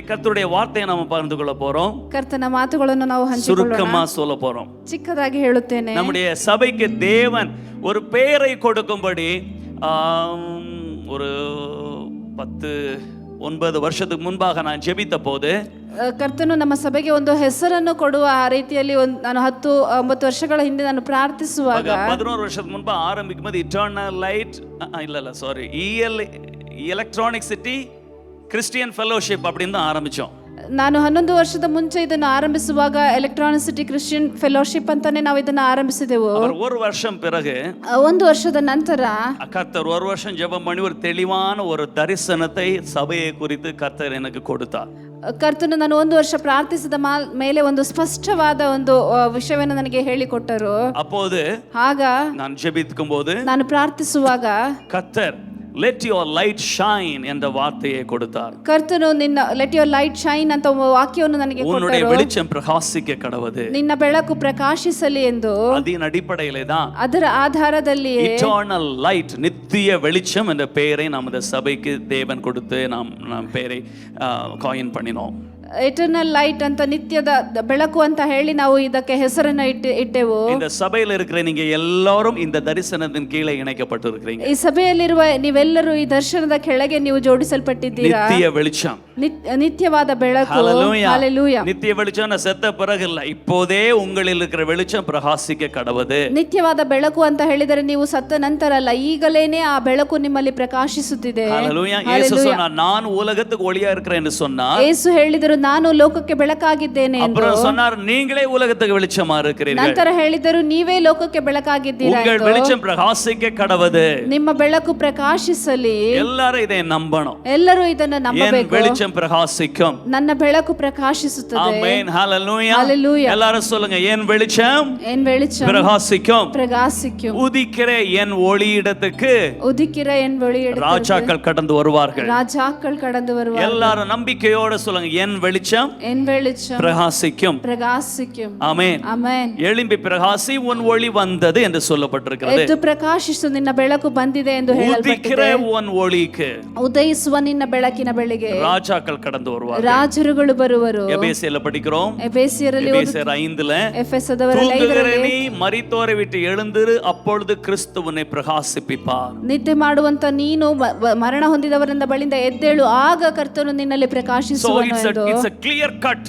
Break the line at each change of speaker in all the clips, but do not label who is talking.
கர்த்தருடைய வார்த்தையை நாம பகிர்ந்து கொள்ள போறோம்.
ಕರ್ತನ ಮಾತುಗಳನ್ನು ನಾವು ಹಂಚಿಕೊಳ್ಳೋಣ.
சுருக்கமா சொல்ல போறோம்.
ಚಿಕ್ಕದಾಗಿ ಹೇಳುತ್ತೇನೆ.
நம்முடைய சபைக்கு தேவன் ஒரு பெயரை கொடுக்கும்படி ஒரு 10-9 வருஷத்துக்கு முன்பாக நான் ஜெபித்த போது
ಕರ್ತನು ನಮ್ಮ ಸಭೆಗೆ ಒಂದು ಹೆಸರನ್ನು ಕೊಡುವ ಆ ರೀತಿಯಲ್ಲಿ ನಾನು 10-9 ವರ್ಷಗಳ ಹಿಂದೆ ನಾನು ಪ್ರಾರ್ಥಿಸುವಾಗ
11 ವರ್ಷದ ಮುನ್ಪ ಆರಂಭಿக்கும்போது eternal light electronic city Christian fellowship அப்படின்னு தான் ஆரம்பிச்சோம்.
ನಾನು 11 ವರ್ಷದ ಮುಂಚೆ ಇದನ್ನು ಆರಂಭಿಸುವಾಗ ಎಲೆಕ್ಟ್ರಾನಿಸಿಟಿ ಕ್ರಿಶ್ಚಿಯನ್ ಫೆಲೋಶಿಪ್ ಅಂತಾನೆ ನಾವು ಇದನ್ನು ಆರಂಭಿಸಿದೆವು.
ஒரு வருஷம் பிறகு
1 ವರ್ಷದ ನಂತರ
கர்த்தர் ஒரு வருஷம் ஜெபம் பண்ணி ஒரு தெளிவான ஒரு தரிசனத்தை சபையை குறித்து கர்த்தர் எனக்கு கொடுத்தார்.
ಕರ್ತನು ನಾನು 1 ವರ್ಷ ಪ್ರಾರ್ಥಿಸಿದ ಮೇಲೆ ಒಂದು ಸ್ಪಷ್ಟವಾದ ಒಂದು ವಿಷಯವನ್ನು ನನಗೆ ಹೇಳಿಕೊಟ್ಟರು.
அப்போது
ಆಗ
நான் ஜெபிக்கும்போது
ನಾನು ಪ್ರಾರ್ಥಿಸುವಾಗ
கர்த்தர் let your light shine என்ற வார்த்தையை கொடுத்தார்.
ಕರ್ತನು ನಿನ್ನ let your light shine ಅಂತ ವಾಕ್ಯವನ್ನು ನನಗೆ ಕೊಟ್ಟರು.
உன்னுடைய வெளிச்சம் பிரகாசிக்க கடவுது.
ನಿನ್ನ ಬೆಳಕು ಪ್ರಕಾಶಿಸಲಿ ಎಂದು.
அதன் அடிப்படையிலே தான்
ಅದರ ಆಧಾರದಲ್ಲಿ
eternal light நித்திய வெளிச்சம் என்ற பெயரை நமது சபைக்கு தேவன் கொடுத்து நாம் பெயரை காயின் பண்ணினோம்.
ಎಟರ್ನಲ್ ಲೈಟ್ ಅಂತ ನಿತ್ಯದ ಬೆಳಕು ಅಂತ ಹೇಳಿ ನಾವು ಇದಕ್ಕೆ ಹೆಸರನ್ನು ಇಟ್ಟೆವು.
இந்த சபையில் இருக்கிற நீங்க எல்லாரும் இந்த தரிசனத்தின் கீழே இணைக்கப்பட்டிருக்கிறீங்க.
ಈ ಸಭೆಯಲ್ಲಿರುವ ನೀವೆಲ್ಲರೂ ಈ ದರ್ಶನದ ಕೆಳಗೆ ನೀವು ಜೋಡಿಸಲ್ಪಟ್ಟಿದ್ದೀರಾ.
நித்திய வெளிச்சம்,
ನಿತ್ಯವಾದ ಬೆಳಕು.
ஹalleluya. நித்திய வெளிச்சம் செத்த பிறகு இல்ல, இப்போதே உங்களில் இருக்கிற வெளிச்சம் பிரகாசிக்க கடவுது.
ನಿತ್ಯವಾದ ಬೆಳಕು ಅಂತ ಹೇಳಿದರೆ ನೀವು ಸತ್ತ ನಂತರ ಅಲ್ಲ, ಈಗಲೇನೆ ಆ ಬೆಳಕು ನಿಮ್ಮಲ್ಲಿ ಪ್ರಕಾಶಿಸುತ್ತಿದೆ.
ஹalleluya. ಯೇಸು சொன்னார், நான் உலகத்துக்கு ஒளியா இருக்கிறேன் என்று சொன்னார்.
ಯೇಸು ಹೇಳಿದರು, ನಾನು ಲೋಕಕ್ಕೆ ಬೆಳಕಾಗಿದ್ದೇನೆ ಎಂದು.
அப்புறம் சொன்னார், நீங்களே உலகத்துக்கு வெளிச்சமா இருக்கிறீர்கள்.
ನಂತರ ಹೇಳಿದರು, ನೀವೇ ಲೋಕಕ್ಕೆ ಬೆಳಕಾಗಿದ್ದೀರಾ.
உங்கள் வெளிச்சம் பிரகாசிக்க கடவுது.
ನಿಮ್ಮ ಬೆಳಕು ಪ್ರಕಾಶಿಸಲಿ.
எல்லாரும் இதை நம்பணும்.
ಎಲ್ಲರೂ ಇದನ್ನು ನಂಬಬೇಕು.
என் வெளிச்சம் பிரகாசிக்கும்.
ನನ್ನ ಬೆಳಕು ಪ್ರಕಾಶಿಸುತ್ತದೆ.
ஆமென். ஹalleluya.
ஹalleluya.
எல்லாரும் சொல்லுங்க, என் வெளிச்சம்
என் வெளிச்சம்
பிரகாசிக்கும்.
பிரகாசிக்கும்.
உதிக்கிற என் ஒளியிடத்துக்கு
உதிக்கிற என் ஒளியிடத்துக்கு
ராஜாக்கள் கடந்து வருவார்கள்.
ராஜாக்கள் கடந்து வருவார்கள்.
எல்லாரும் நம்பிக்கையோட சொல்லுங்க, என் வெளிச்சம்
என் வெளிச்சம்
பிரகாசிக்கும்.
பிரகாசிக்கும்.
ஆமென்.
ஆமென்.
எழும்பி பிரகாசி, உன் ஒளி வந்தது என்று சொல்லப்பட்டிருக்கிறது.
ಎದ್ದು ಪ್ರಕಾಶಿಸು, ನಿನ್ನ ಬೆಳಕು ಬಂದಿದೆ ಎಂದು
உதிக்கிற
ಹೇಳಲ್ಪಟ್ಟಿದೆ.
உன் ஒளிக்கு
ಉದಯಿಸುವ ನಿನ್ನ ಬೆಳಕಿನ ಬೆಳೆಗೆ
ராஜாக்கள் கடந்து வருவார்கள்.
ರಾಜರುಗಳು ಬರುವರು.
எபேசியர்ல படிக்கிறோம்.
ಎಫೆಸಿಯರಲ್ಲಿ
எபேசியர் 5ல
ಎಫೆಸದವರಲ್ಲಿ
தூங்குகிற நீ மரித்தோரை விட்டு எழுந்திரு, அப்பொழுது கிறிஸ்து உன்னை பிரகாசிப்பிப்பார்.
ನಿದ್ದೆ ಮಾಡುವಂತ ನೀನು ಮರಣ ಹೊಂದಿದವರಿಂದ ಬಳಿಂದ ಎದ್ದೇಳು, ಆಗ ಕರ್ತನು ನಿನ್ನಲ್ಲಿ ಪ್ರಕಾಶಿಸುವನು ಎಂದು.
It's a clear cut,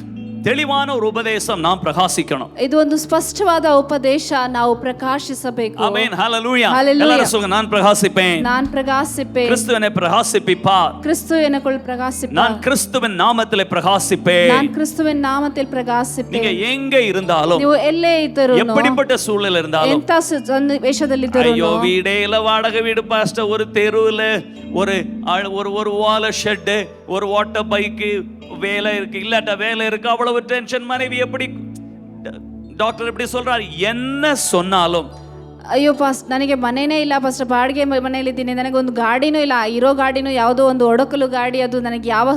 தெளிவான ஒரு உபதேசம். நாம் பிரகாசிக்கணும்.
ಇದು ಒಂದು ಸ್ಪಷ್ಟವಾದ ಉಪದೇಶ, ನಾವು ಪ್ರಕಾಶಿಸಬೇಕು.
ஆமென். ஹalleluya.
ஹalleluya.
எல்லாரும் சொல்லுங்க, நான் பிரகாசிப்பேன்.
நான் பிரகாசிப்பேன்.
கிறிஸ்து என்னை பிரகாசிப்பிப்பார்.
கிறிஸ்து எனக்குள் பிரகாசிப்பார்.
நான் கிறிஸ்துவின் நாமத்திலே பிரகாசிப்பேன்.
நான் கிறிஸ்துவின் நாமத்தில் பிரகாசிப்பேன்.
நீங்க எங்க இருந்தாலும்,
ನೀವು ಎಲ್ಲೇ ಇದ್ದರೂ,
எப்படிப்பட்ட சூழ்நிலை இருந்தாலும்,
ಎಂತ ಸನ್ನಿವೇಶದಲ್ಲಿ
ஐயோ வீடே இல்ல, வாடகை வீடு பாஸ்டர், ஒரு தெருவுல ஒரு வால ஷெட், ஒரு ஓட்ட பைக்கு, வேலை இருக்கு இல்லாட்ட வேலை இருக்கு, அவ்வளவு டென்ஷன், மனைவி எப்படி, டாக்டர் எப்படி சொல்றார், என்ன சொன்னாலும்,
ಅಯ್ಯೋ ನನಗೆ ಮನೆನೇ ಇಲ್ಲ ಪಾಸ್ಟರ್, ಬಾಡಿಗೆ ಮನೆಯಲ್ಲಿದ್ದೀನಿ, ನನಗೊಂದು ಗಾಡಿನೂ ಇಲ್ಲ, ಇರೋ ಗಾಡಿನೂ ಯಾವುದೋ ಒಂದು ಒಡಕಲು ಗಾಡಿ, ಅದು ನನಗೆ ಯಾವ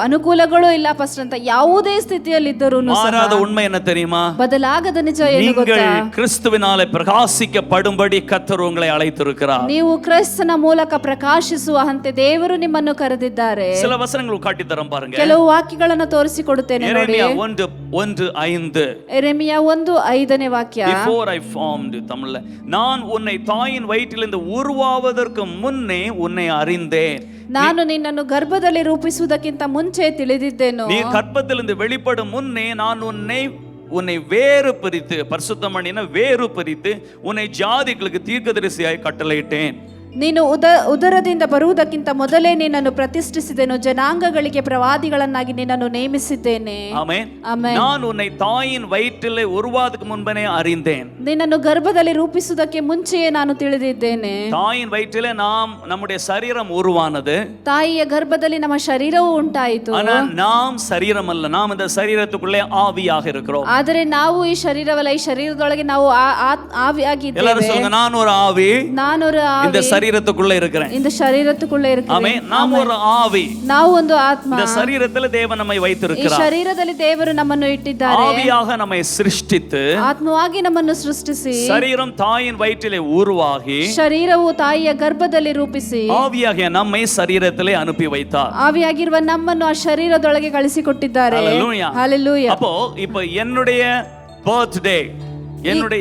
ಅನುಕೂಲಗಳು ಇಲ್ಲ ಪಾಸ್ಟರ್ ಅಂತ ಯಾವುದೇ ಸ್ಥಿತಿಯಲ್ಲಿದ್ದರೂ
மாறாத உண்மை என்ன தெரியுமா?
ಬದಲಾಗದ ನಿಜ ಏನು ಗೊತ್ತಾ?
நீங்கள் கிறிஸ்துவினாலே பிரகாசிக்கப்படும்படி கர்த்தர் உங்களை அழைத்திருக்கிறார்.
ನೀವು ಕ್ರಿಸ್ತನ ಮೂಲಕ ಪ್ರಕಾಶಿಸುವಂತೆ ದೇವರು ನಿಮ್ಮನ್ನು ಕರೆದಿದ್ದಾರೆ.
சில வசனங்கள் காட்டி தரம் பாருங்க.
ಕೆಲವು ವಾಕ್ಯಗಳನ್ನು ತೋರಿಸಿಕೊಡುತ್ತೇನೆ ನೋಡಿ.
எரேமியா 1:5.
ಎರೆಮಿಯಾ 1:5ನೇ ವಾಕ್ಯ.
Before I formed, தமிழ்ல, நான் உன்னை தாயின் வயிற்றிலிருந்து உருவாவதற்கு முன்னே உன்னை அறிந்தேன்.
ನಾನು ನಿನ್ನನ್ನು ಗರ್ಭದಲ್ಲಿ ರೂಪಿಸುವುದಕ್ಕಿಂತ ಮುಂಚೆ ತಿಳಿದಿದ್ದೆನು.
நீ கர்ப்பத்திலிருந்து வெளிப்படும் முன்னே நான் உன்னை வேறு பிரித்து, பரிசுத்தம் பண்ணின வேறு பிரித்து, உன்னை ஜாதிகளுக்கு தீர்க்கதரிசியாய் கட்டளையிட்டேன்.
ನೀನು ಉದರದಿಂದ ಬರುವುದಕ್ಕಿಂತ ಮೊದಲೇ ನಿನ್ನನ್ನು ಪ್ರತಿಷ್ಠಿಸಿದೆನು, ಜನಾಂಗಗಳಿಗೆ ಪ್ರವಾದಿಗಳನ್ನಾಗಿ ನಿನ್ನನ್ನು ನೇಮಿಸಿದ್ದೇನೆ.
ಆಮೆನ್.
ಆಮೆನ್.
நான் உன்னை தாயின் வயிற்றிலே உருவாவதற்கு முன்பே அறிந்தேன்.
ನಿನ್ನನ್ನು ಗರ್ಭದಲ್ಲಿ ರೂಪಿಸುವುದಕ್ಕೆ ಮುಂಚೆಯೇ ನಾನು ತಿಳಿದಿದ್ದೇನೆ.
தாயின் வயிற்றிலே நம்முடைய சரீரம் உருவானது.
ತಾಯಿಯ ಗರ್ಭದಲ್ಲಿ ನಮ್ಮ ಶರೀರವು ಉಂಟಾಯಿತು.
ஆனா நாம் சரீரம் அல்ல, நாம் இந்த சரீரத்துக்குள்ளே ஆவியாக இருக்கிறோம்.
ಆದರೆ ನಾವು ಈ ಶರೀರವಲ್ಲ, ಈ ಶರೀರದೊಳಗೆ ನಾವು ಆವಿಯಾಗಿದ್ದೇವೆ.
எல்லாரும் சொல்லுங்க, நான் ஒரு ஆவி,
ನಾನೊரு
இந்த சரீரத்துக்குள்ள இருக்கிறேன்.
இந்த சரீரத்துக்குள்ள இருக்கிறேன்.
ஆமென். நாம் ஒரு ஆவி,
ನಾವು ಒಂದು ಆತ್ಮ.
இந்த சரீரத்தில் தேவன் நம்மை
ಈ
வைத்திருக்கிறார்.
ಶರೀರದಲ್ಲಿ ದೇವರು ನಮ್ಮನ್ನು ಇಟ್ಟಿದ್ದಾರೆ.
ஆவியாக நம்மை சிருஷ்டித்து
ಆತ್ಮವಾಗಿ ನಮ್ಮನ್ನು ಸೃಷ್ಟಿಸಿ,
சரீரம் தாயின் வயிற்றிலே உருவாகி
ಶರೀರವು ತಾಯಿಯ ಗರ್ಭದಲ್ಲಿ ರೂಪಿಸಿ,
ஆவியாகிய நம்மை சரீரத்திலே அனுப்பி வைத்தார்.
ಆವಿಯಾಗಿರುವ ನಮ್ಮನ್ನು ಆ ಶರೀರದೊಳಗೆ ಕಳಿಸಿಕೊಟ್ಟಿದ್ದಾರೆ.
Hallelujah.
Hallelujah.
அப்போ இப்ப என்னுடைய பர்த்டே,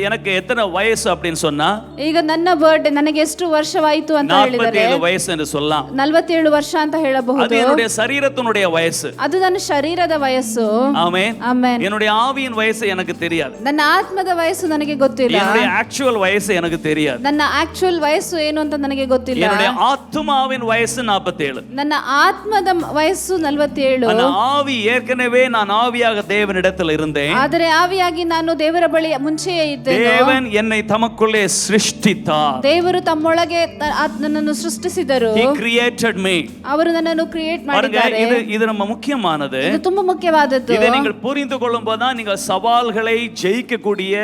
எனக்கு எத்தனை வயசு அப்படின்னு சொன்னா,
ಈಗ ನನ್ನ ಬರ್ತ್ಡೇ ನನಗೆ ಎಷ್ಟು ವರ್ಷವಾಯಿತು ಅಂತ ಹೇಳಿದರೆ
47 ವಯಸ್ಸು என்று சொல்லலாம்.
47 ವರ್ಷ ಅಂತ
அது
ಹೇಳಬಹುದು.
என்னுடைய சரீரத்தினுடைய வயசு.
ಅದು ನನ್ನ ಶರೀರದ ವಯಸ್ಸು.
ஆமென்.
ಆಮೆನ್.
என்னுடைய ஆவியின் வயசு எனக்கு தெரியாது.
ನನ್ನ ಆತ್ಮದ ವಯಸ್ಸು ನನಗೆ ಗೊತ್ತಿಲ್ಲ.
என்னுடைய ஆக்சுவல் வயசு எனக்கு தெரியாது.
ನನ್ನ ಆಕ್ಚುಯಲ್ ವಯಸ್ಸು ಏನು ಅಂತ ನನಗೆ ಗೊತ್ತಿಲ್ಲ.
என்னுடைய ஆத்துமாவின் வயசு 47.
ನನ್ನ ಆತ್ಮದ ವಯಸ್ಸು 47.
அந்த ஆவி ஏற்கனவே நான் ஆவியாக தேவனிடத்தில் இருந்தேன்.
ಆದರೆ ಆವಿಯಾಗಿ ನಾನು ದೇವರ ಬಳಿ ಮುಂಚೆಯೇ ಇದ್ದೇನೆ.
தேவன் என்னை தமக்குள்ளே சிருஷ்டித்தார்.
ದೇವರು ತಮ್ಮೊಳಗೆ ನನ್ನನ್ನು ಸೃಷ್ಟಿಸಿದರು.
He created me.
ಅವರು ನನ್ನನ್ನು ಕ್ರಿಯೇಟ್
பாருங்க,
ಮಾಡಿದ್ದಾರೆ.
இது நம்ம முக்கியமானது.
ಇದು ತುಂಬಾ ಮುಖ್ಯವಾದದ್ದು.
இதை நீங்கள் புரிந்து கொள்ளும்போது தான் நீங்கள் சவால்களை ஜெயிக்கக்கூடிய